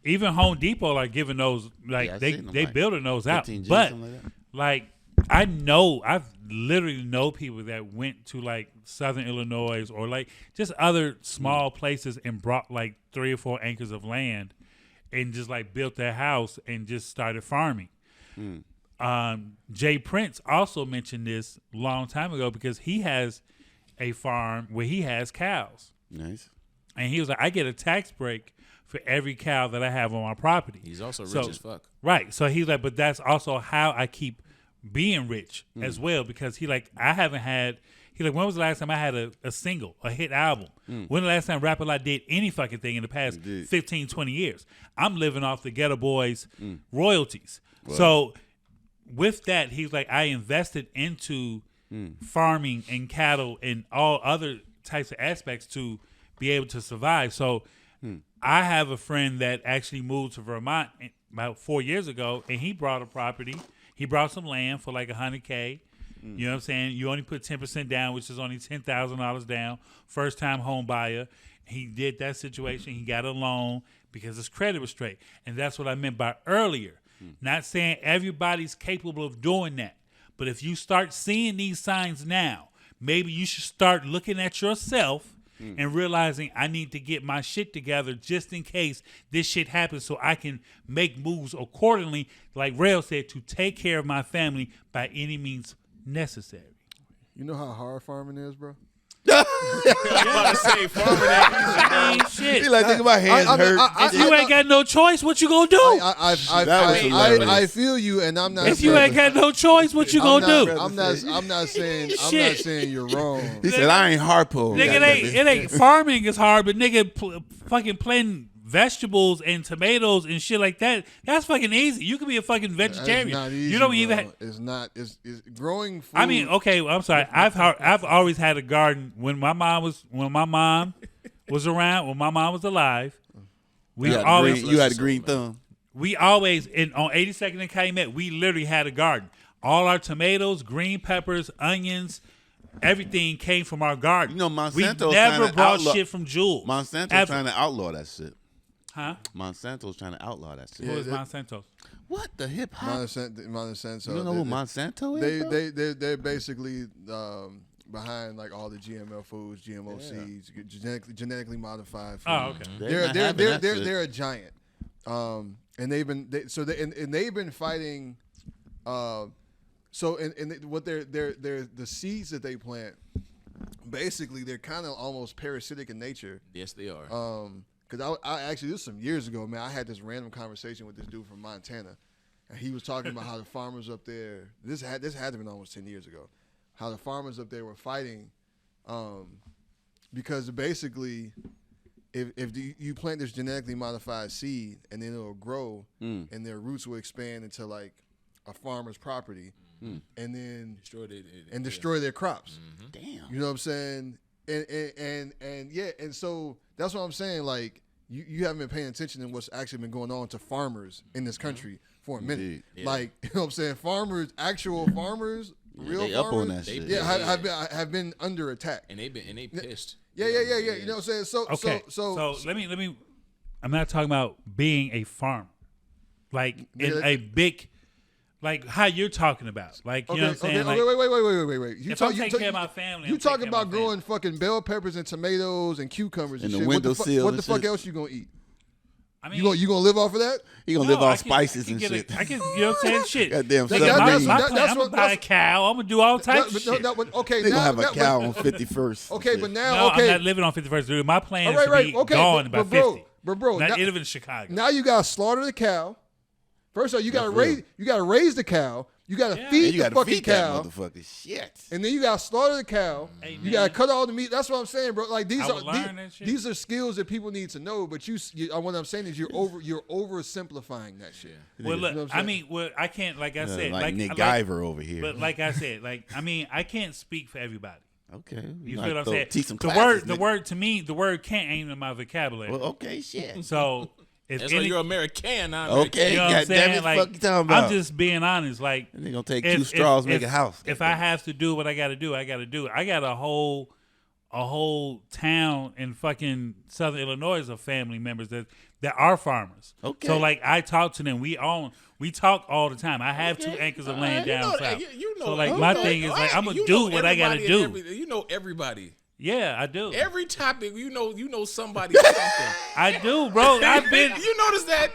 even Home Depot are giving those like Yeah, I they seen them, like, building those out, 15 G, but something like that. like I've literally know people that went to like Southern Illinois or like just other small places and brought like 3 or 4 acres of land and just like built their house and just started farming. Jay Prince also mentioned this a long time ago because he has a farm where he has cows. Nice. And he was like, I get a tax break for every cow that I have on my property. He's also rich as fuck. Right. So he's like, but that's also how I keep being rich as well, because he like, I haven't had, he like, when was the last time I had a single, a hit album? When the last time Rap A Lot did any fucking thing in the past 15, 20 years? I'm living off the Ghetto Boys royalties. Wow. So with that, he's like, I invested into farming and cattle and all other types of aspects to be able to survive. So I have a friend that actually moved to Vermont about 4 years ago, and he brought a property. He brought some land for like $100K. You know what I'm saying? You only put 10% down, which is only $10,000 down. First time home buyer. He did that situation. He got a loan because his credit was straight. And that's what I meant by earlier. Not saying everybody's capable of doing that. But if you start seeing these signs now, maybe you should start looking at yourself and realizing I need to get my shit together just in case this shit happens so I can make moves accordingly, like Rell said, to take care of my family by any means necessary. You know how hard farming is, bro? I'm about to say farming that easy, bro. Shit. He like, think about hands hurt. If you ain't got no choice, what you gonna do? I feel you, and I'm not. If you ain't got no choice, what you gonna do? I'm not saying you're wrong. He said, I ain't harpo. Nigga, it ain't farming is hard, but nigga, fucking planting vegetables and tomatoes and shit like that, that's fucking easy. You can be a fucking vegetarian. It's not easy, you don't even. It's not. It's growing food. I mean, okay, I'm sorry. I've always had a garden when my mom was around, when my mom was alive. You had a green thumb. We always on 82nd and Calumet, we literally had a garden. All our tomatoes, green peppers, onions, everything came from our garden. You know, Monsanto's we never trying to brought outlaw, shit from Jewel. Monsanto's trying to outlaw that shit. Huh? Monsanto's trying to outlaw that shit. Who is Monsanto? What the hip hop? Monsanto. You don't know who Monsanto is? They're basically behind like all the GMO foods, GMO seeds, genetically modified food. Oh, okay. They're a giant, and they've been fighting. What they're the seeds that they plant, basically they're kind of almost parasitic in nature. Yes, they are. Because I actually, this was some years ago, man, I had this random conversation with this dude from Montana, and he was talking about how the farmers up there, this had to have been almost 10 years ago, how the farmers up there were fighting because basically if you plant this genetically modified seed and then it'll grow and their roots will expand into like a farmer's property and then destroy their crops. Damn. You know what I'm saying? And so that's what I'm saying. Like you haven't been paying attention to what's actually been going on to farmers in this country for a minute. Yeah. Like, you know what I'm saying? Farmers, actual farmers, real they farmers, up on that shit. have been under attack. And they pissed. Yeah. You know what I'm saying? So let me. I'm not talking about being a farmer, like in a big. Like how you're talking about, like you know what I'm saying. Wait. If I'm taking care of my family, you talking about growing fucking bell peppers and tomatoes and cucumbers and the shit. windowsill. What the fuck else you gonna eat? I mean, you gonna live off of that? He gonna live off spices and shit. I can, you know what I'm saying? Shit. Goddamn. I'm gonna buy a cow. I'm gonna do all types of shit. Okay, they gonna have a cow on 51st. Okay, but now, no, I'm not living on 51st. Dude. My plan is to be gone by 50. Bro, not live in Chicago. Now you gotta slaughter the cow. First of all, you gotta raise the cow. You gotta feed the fucking cow. That motherfucker. Shit. And then you gotta slaughter the cow. Hey, you gotta cut all the meat. That's what I'm saying, bro. Like these are skills that people need to know. But what I'm saying is you're oversimplifying that shit. Well, look, you know I can't. Like I said, like Nick Guyver over here. But like I said, I can't speak for everybody. Okay. You feel what I'm saying? Teach some The classes, word to me, the word can't ain't in my vocabulary. Well, okay, shit. So if That's like you're American, not Okay, you know what I'm saying? damn it, Like, fuck you talking about? I'm just being honest. Like, and they gonna take 2 straws, make a house. If I have to do what I got to do, I got to do it. I got a whole town in fucking Southern Illinois of family members that are farmers. Okay. So like I talk to them. We talk all the time. I have 2 acres of land down south. So like my thing is like I'm gonna do what I gotta do. You know everybody. Yeah, I do. Every topic, you know somebody or something. I do, bro. I've been You notice that?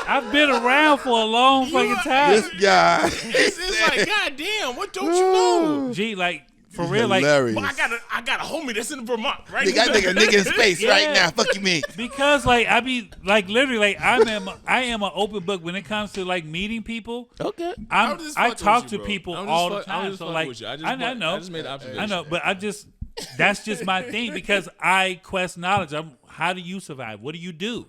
I've been around for a long fucking time. This guy. It's like, goddamn, what don't you know? Gee, like for real, like hilarious. Well, I got a homie that's in Vermont, right? They got nigga in space Yeah. right now. Fuck you, mean? because like I be like literally like I am an open book when it comes to like meeting people. Okay. I'm just I fucking talk with to you, bro. people I'm just all the I'm time. just So fucking like with you. I know. I just made an observation. I know, but that's just my thing because I quest knowledge. How do you survive? What do you do?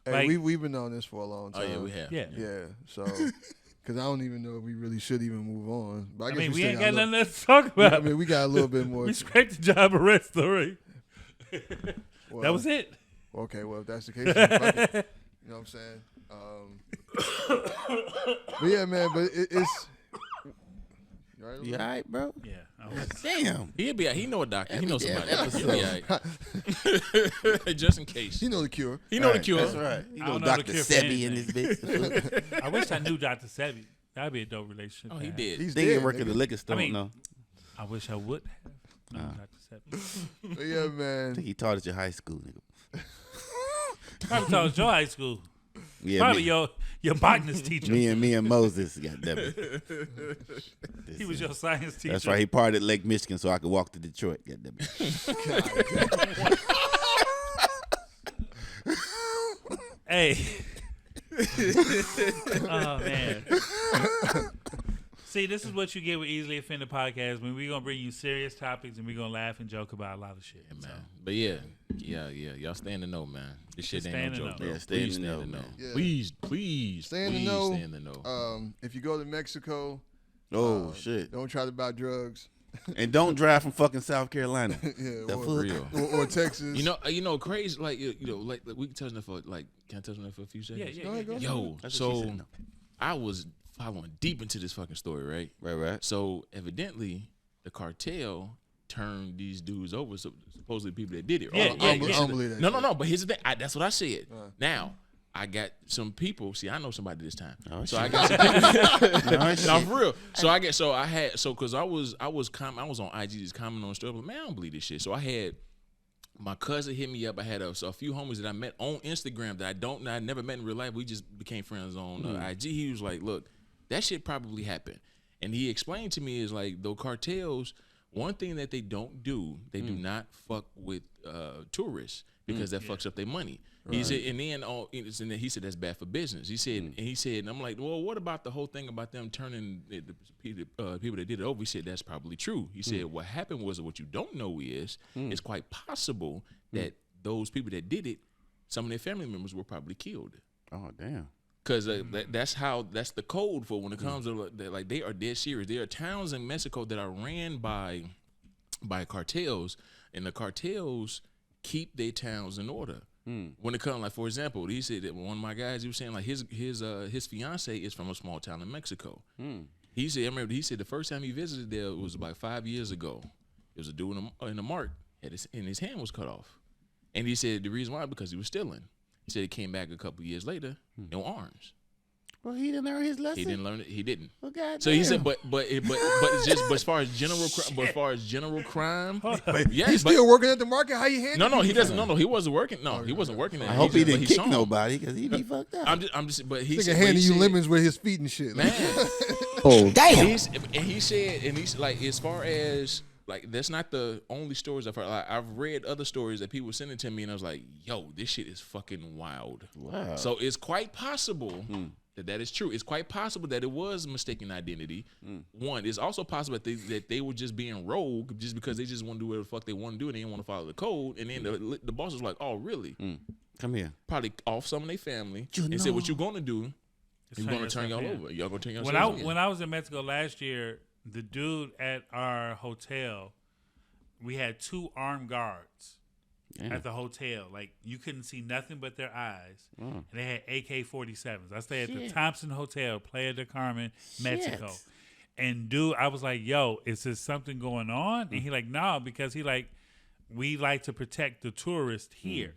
Hey, Like, we've been on this for a long time. Oh yeah, we have. yeah. Yeah, so because I don't even know if we really should even move on. But I I guess mean, we still ain't got got a nothing little- else to talk about. I mean, we got a little bit more. We scraped the job arrest story. Well, That was it. Okay, well, if that's the case, then fuck it. You know what I'm saying? But yeah, man, but it's. You all right, You all right, bro? Yeah. Damn. He'll be. He know a doctor. He knows damn somebody. He'll be all right. Just in case. You know the cure. He know the Right, cure. That's right. You I know don't know the Dr. cure for Sebi in this anything. bitch. I wish I knew Dr. Sebi. That'd be a dope relationship. Oh, to he have. did. He's They dead. ain't work at the nigga. liquor store, I mean, no. I wish I would have known Dr. Sebi. But yeah, I man. think he taught at your high school, nigga. Probably taught your high school. Yeah, Probably me, your botanist teacher. me and Moses, goddamn it. He was your science teacher. That's right. He parted Lake Michigan so I could walk to Detroit. Goddamn it. Hey. Oh man. See, this is what you get with Easily Offended Podcast when we're gonna bring you serious topics and we're gonna laugh and joke about a lot of shit. Man. But yeah. Y'all stay in the know, man. This shit Just ain't stay no in the joke, know. bro. Yeah, stay in Please the know, man. Yeah. Please Stay in the please know. Stay in the know. If you go to Mexico, Oh, shit. don't try to buy drugs. And don't drive from fucking South Carolina. Yeah, The or, fuck? Real. or Texas. You know, crazy. Like like we can touch on that for like. Can I touch on that for a few seconds? Yeah. Go ahead, go ahead. Yo, That's what she so said, no. I was following deep into this fucking story, right? Right. So evidently, the cartel turned these dudes over, supposedly people that did it. Yeah, I don't believe that No, shit. no. But here's the thing. That's what I said. Now, I got some people. See, I know somebody this time. Oh, so shit. I got some people. No, No, shit. for real. So because I was on IG just commenting on the story. But man, I don't believe this shit. So I had my cousin hit me up. I had a few homies that I met on Instagram that I never met in real life. We just became friends on IG. He was like, look, that shit probably happened. And he explained to me is like, the cartels, one thing that they don't do, they do not fuck with tourists because that fucks up their money. Right. He said, and then he said that's bad for business. He said, and I'm like, well, what about the whole thing about them turning the people that did it over? He said that's probably true. He said what happened was, what you don't know is, it's quite possible that those people that did it, some of their family members were probably killed. Oh, damn. Because that's the code for when it comes to like they are dead serious. There are towns in Mexico that are ran by cartels, and the cartels keep their towns in order. When it comes, like for example, he said that one of my guys, he was saying like his fiance is from a small town in Mexico. He said, I remember he said the first time he visited there was about 5 years ago. It was a dude in the mark, and his hand was cut off, and he said the reason why because he was stealing. He said he came back a couple years later in arms. Well, he didn't learn his lesson. He didn't learn it. He didn't. Well, goddamn. So he said, but as far as general crime, yeah, He's still working at the market. How you handle? no, he doesn't. No, he wasn't working. No, he wasn't working. I hope he didn't kick shown. nobody because he'd be fucked up. I'm just, but he Nigga said, handing you lemons with his feet and shit. man. Oh, damn. He's like, as far as like, that's not the only stories I've heard. Like, I've read other stories that people were sending to me, and I was like, yo, this shit is fucking wild. Wow. So it's quite possible that is true. It's quite possible that it was mistaken identity. One, it's also possible that they were just being rogue just because they just want to do whatever the fuck they want to do and they didn't want to follow the code. And then the boss was like, oh, really? Come here. Probably off some of their family You and said, know. what you going to do? You're going to turn y'all yourself in. over. Y'all going to turn When yourselves in. I was in Mexico last year, the dude at our hotel, we had 2 armed guards at the hotel. Like, you couldn't see nothing but their eyes. And they had AK-47s. I stayed at the Thompson Hotel, Playa del Carmen, Mexico. And dude, I was like, yo, is there something going on? And he like, no, because he like, we like to protect the tourists here.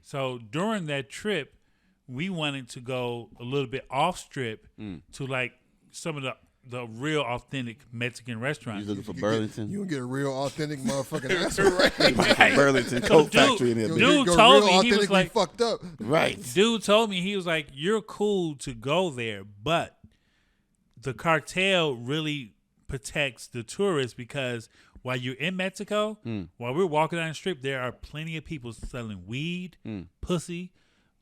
So during that trip, we wanted to go a little bit off strip to like some of the real authentic Mexican restaurants. You looking for Burlington? You can get a real authentic motherfucking answer, right? Burlington Coke Factory in there. Dude told me, he was like, fucked up. Right. Dude told me, he was like, you're cool to go there, but the cartel really protects the tourists because while you're in Mexico, while we're walking down the strip, there are plenty of people selling weed, pussy,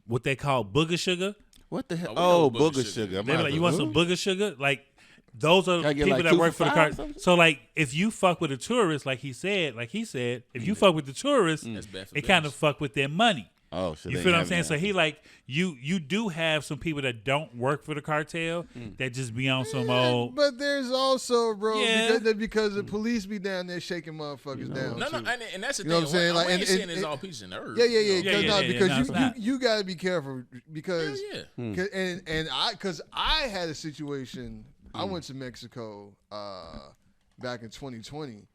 what they call booger sugar. What the hell? Oh, booger sugar. They be like, you want some booger sugar? Like, those are Can I get people like that 2 work for for the $5 or car. So, like, if you fuck with a tourist, like he said, if you fuck with the tourists, That's bad for it kind of business. fuck with their money. Oh, shit. You feel what I'm saying? So he like, you do have some people that don't work for the cartel that just be on some old. But there's also, bro, Yeah. because the police be down there shaking motherfuckers down. No, too. and that's the You know thing. what I'm saying? Like, I ain't and- saying and- it's all peace and herb. Yeah. Yeah, Because no, it's not. you got to be careful because Hell yeah. and I had a situation. I went to Mexico back in 2020,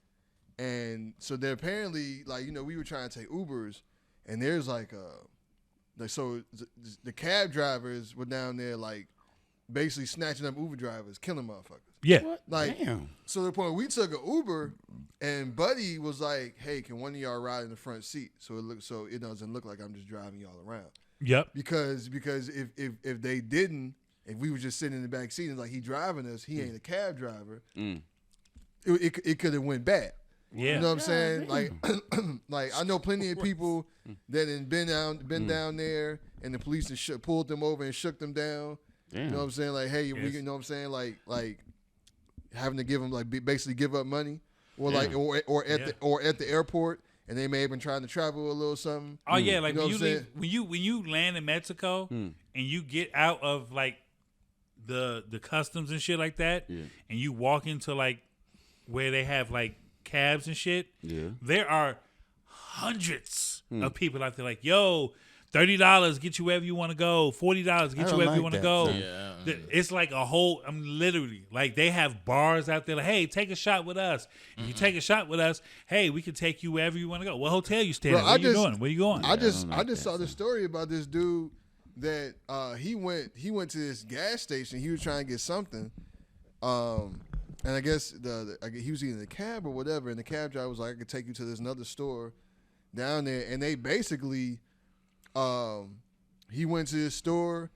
and so there apparently we were trying to take Ubers, and there's so the cab drivers were down there like basically snatching up Uber drivers, killing motherfuckers. Yeah. Like, Damn. so the point we took an Uber, and Buddy was like, "Hey, can one of y'all ride in the front seat so it doesn't look like I'm just driving y'all around?" Yep. Because if they didn't, if we were just sitting in the back seat and like he driving us, he ain't a cab driver. It could have went bad. Yeah. You know what I'm saying? Like, like I know plenty of people that had been down there, and the police had pulled them over and shook them down. Damn. You know what I'm saying? Like, hey, you know what I'm saying? Like having to give them basically give up money, or like or at the airport, and they may have been trying to travel a little something. Oh yeah, like You know when what you I'm leave, saying? when you land in Mexico and you get out of like the customs and shit like that, and you walk into like where they have like cabs and shit, there are hundreds of people out there like, yo, $30 get you wherever you want to go, $40 get you wherever you want to go. Yeah. It's like a whole, I'm literally like, they have bars out there like, hey, take a shot with us. If you take a shot with us, hey, we can take you wherever you want to go. What hotel you staying at? Where you doing? Where you going? I just saw this story about this dude that he went to this gas station. He was trying to get something, and I guess he was either in the cab or whatever. And the cab driver was like, "I could take you to this another store down there." And they basically, he went to this store,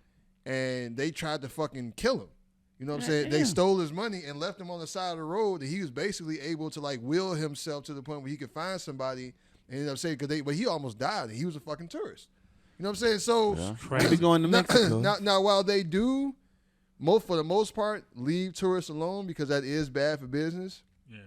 and they tried to fucking kill him. You know what I'm saying? They stole his money and left him on the side of the road. And he was basically able to like will himself to the point where he could find somebody. And ended up saying, but he almost died. And he was a fucking tourist. You know what I'm saying? So Maybe going to Mexico. now, while they do, for the most part, leave tourists alone because that is bad for business. Yeah.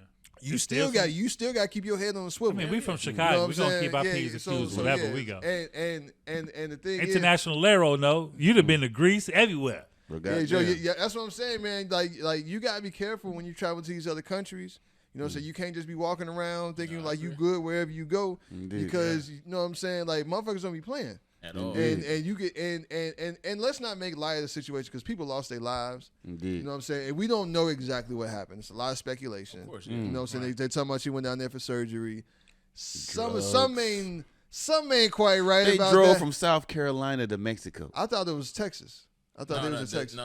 You still got to keep your head on the swivel. I mean, we from You know Chicago. what We're I'm going to saying? keep our Yeah, P's and so- Q's so, wherever yeah. we go. And the thing International Lero, no. You'd have been to Greece everywhere. is, Joe, that's what I'm saying, man. Like you got to be careful when you travel to these other countries. You know, so you can't just be walking around thinking like you good wherever you go, because you know what I'm saying. Like motherfuckers don't be playing At all. and you get and let's not make light of the situation because people lost their lives. Indeed. You know what I'm saying? And we don't know exactly what happened. It's a lot of speculation. Of course, You know what I'm saying? They talking about she went down there for surgery. Some ain't quite right They about drove that. from South Carolina to Mexico. I thought it was Texas. I thought it was in Texas.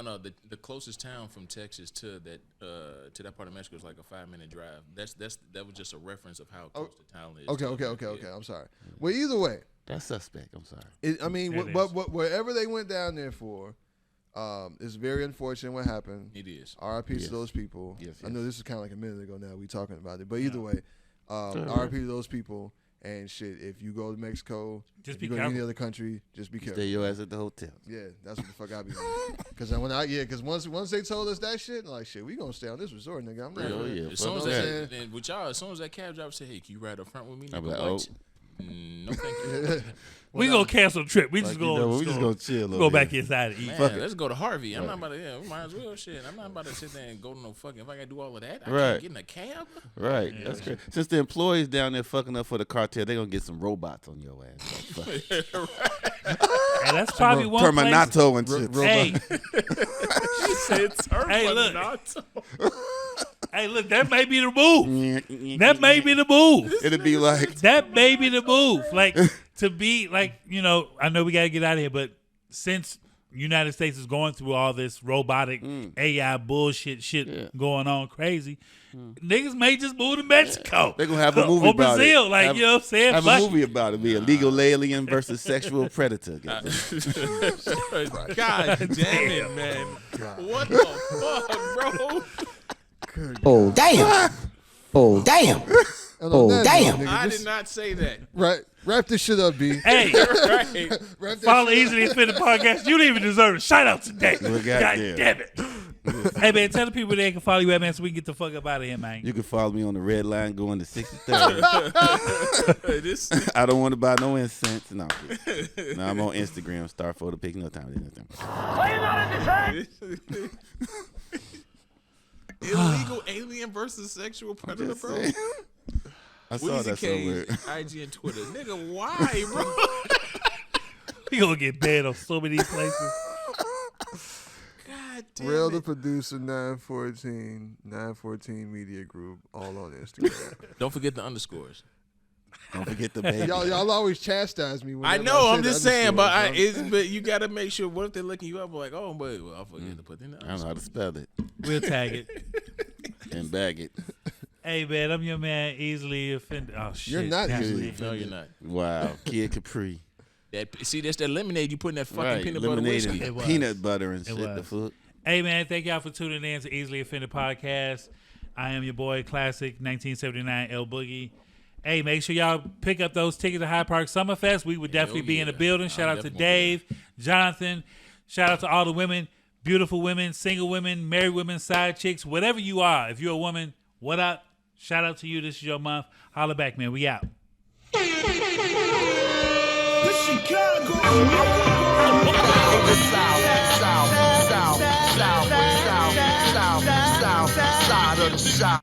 The closest town from Texas to that part of Mexico is like a 5-minute drive. That was just a reference of how close the town is. Okay. I'm sorry. Well, either way, That's suspect. I'm sorry. I mean, It but is. wherever they went down there for, it's very unfortunate what happened. It is. R.I.P. Yes. to those people. Yes, I know yes. this is kind of like a minute ago now. We talking about it, but either way, R.I.P. to those people. And shit, if you go to Mexico, Just if be you go to any careful. other country, just be careful. Stay your ass at the hotel. Yeah, that's what the fuck I be doing. Because once they told us that shit, like shit, we gonna stay on this resort, nigga. I'm not. Oh, yeah. As soon as Fuck that, that. and with y'all, as soon as that cab driver said, "Hey, can you ride up front with me?" I'm Nigga, like, what? No, thank you. We gonna cancel the trip. We just Like, you know, we just gonna chill. Go back inside and eat. Man, let's go to Harvey. I'm not about to. We might as well. Shit, I'm not about to sit there and go to no fucking. If I gotta do all of that, I can't get in a cab. Right, that's great. Since the employees down there fucking up for the cartel, they gonna get some robots on your ass. Hey, that's probably one Terminato and shit. Hey, She said Terminato. Hey, look, that may be the move. That may be the move. It'd be like That may be the move. Like, to be like, you know, I know we got to get out of here, but since United States is going through all this robotic AI bullshit going on crazy, niggas may just move to Mexico.Ey're going to have a movie or about Brazil, it. like, you know what I'm saying? Have a movie about it. Be a legal alien versus sexual predator. God damn it, man. What the fuck, bro? Oh, damn. Oh, damn. Oh, damn. I did not say that. Right. Wrap this shit up, B. Hey, Right. Wrap that follow shit Easily Offended Podcast. You didn't even deserve a shout out today. Well, God damn it. Hey, man, tell the people they can follow you at, man, so we can get the fuck up out of here, man. You can follow me on the red line going to 63rd. I don't want to buy no incense. No, I'm on Instagram. Star photo pic. No time. Illegal alien versus sexual predator, bro. I saw Weezy that somewhere. K's, IG and Twitter. Nigga, why, bro? We gonna get banned on so many places. God damn Rell it. the producer, 914 Media Group, all on Instagram. Don't forget the underscores. Don't forget the baby. y'all always chastise me. I whenever know. say I'm the just saying, but underscores, but you gotta make sure. What if they're looking you up like, oh, but I'll forget to put in the I don't know how to spell it We'll tag it. and bag it. Hey, man, I'm your man, Easily Offended. Oh, shit. You're not That's easily me. No, you're not. Wow, Kid Capri. See, that's that lemonade you put in that fucking Right, peanut butter lemonade whiskey. and was. peanut butter and It shit. The was. fuck. Hey, man, thank y'all for tuning in to Easily Offended Podcast. I am your boy, Classic 1979 L Boogie. Hey, make sure y'all pick up those tickets to Hyde Park Summerfest. We would definitely be in the building. Shout out to Dave, Jonathan. Shout out to all the women, beautiful women, single women, married women, side chicks, whatever you are. If you're a woman, what up? Shout out to you. This is your month. Holla back, man. We out. The Chicago. South of the South.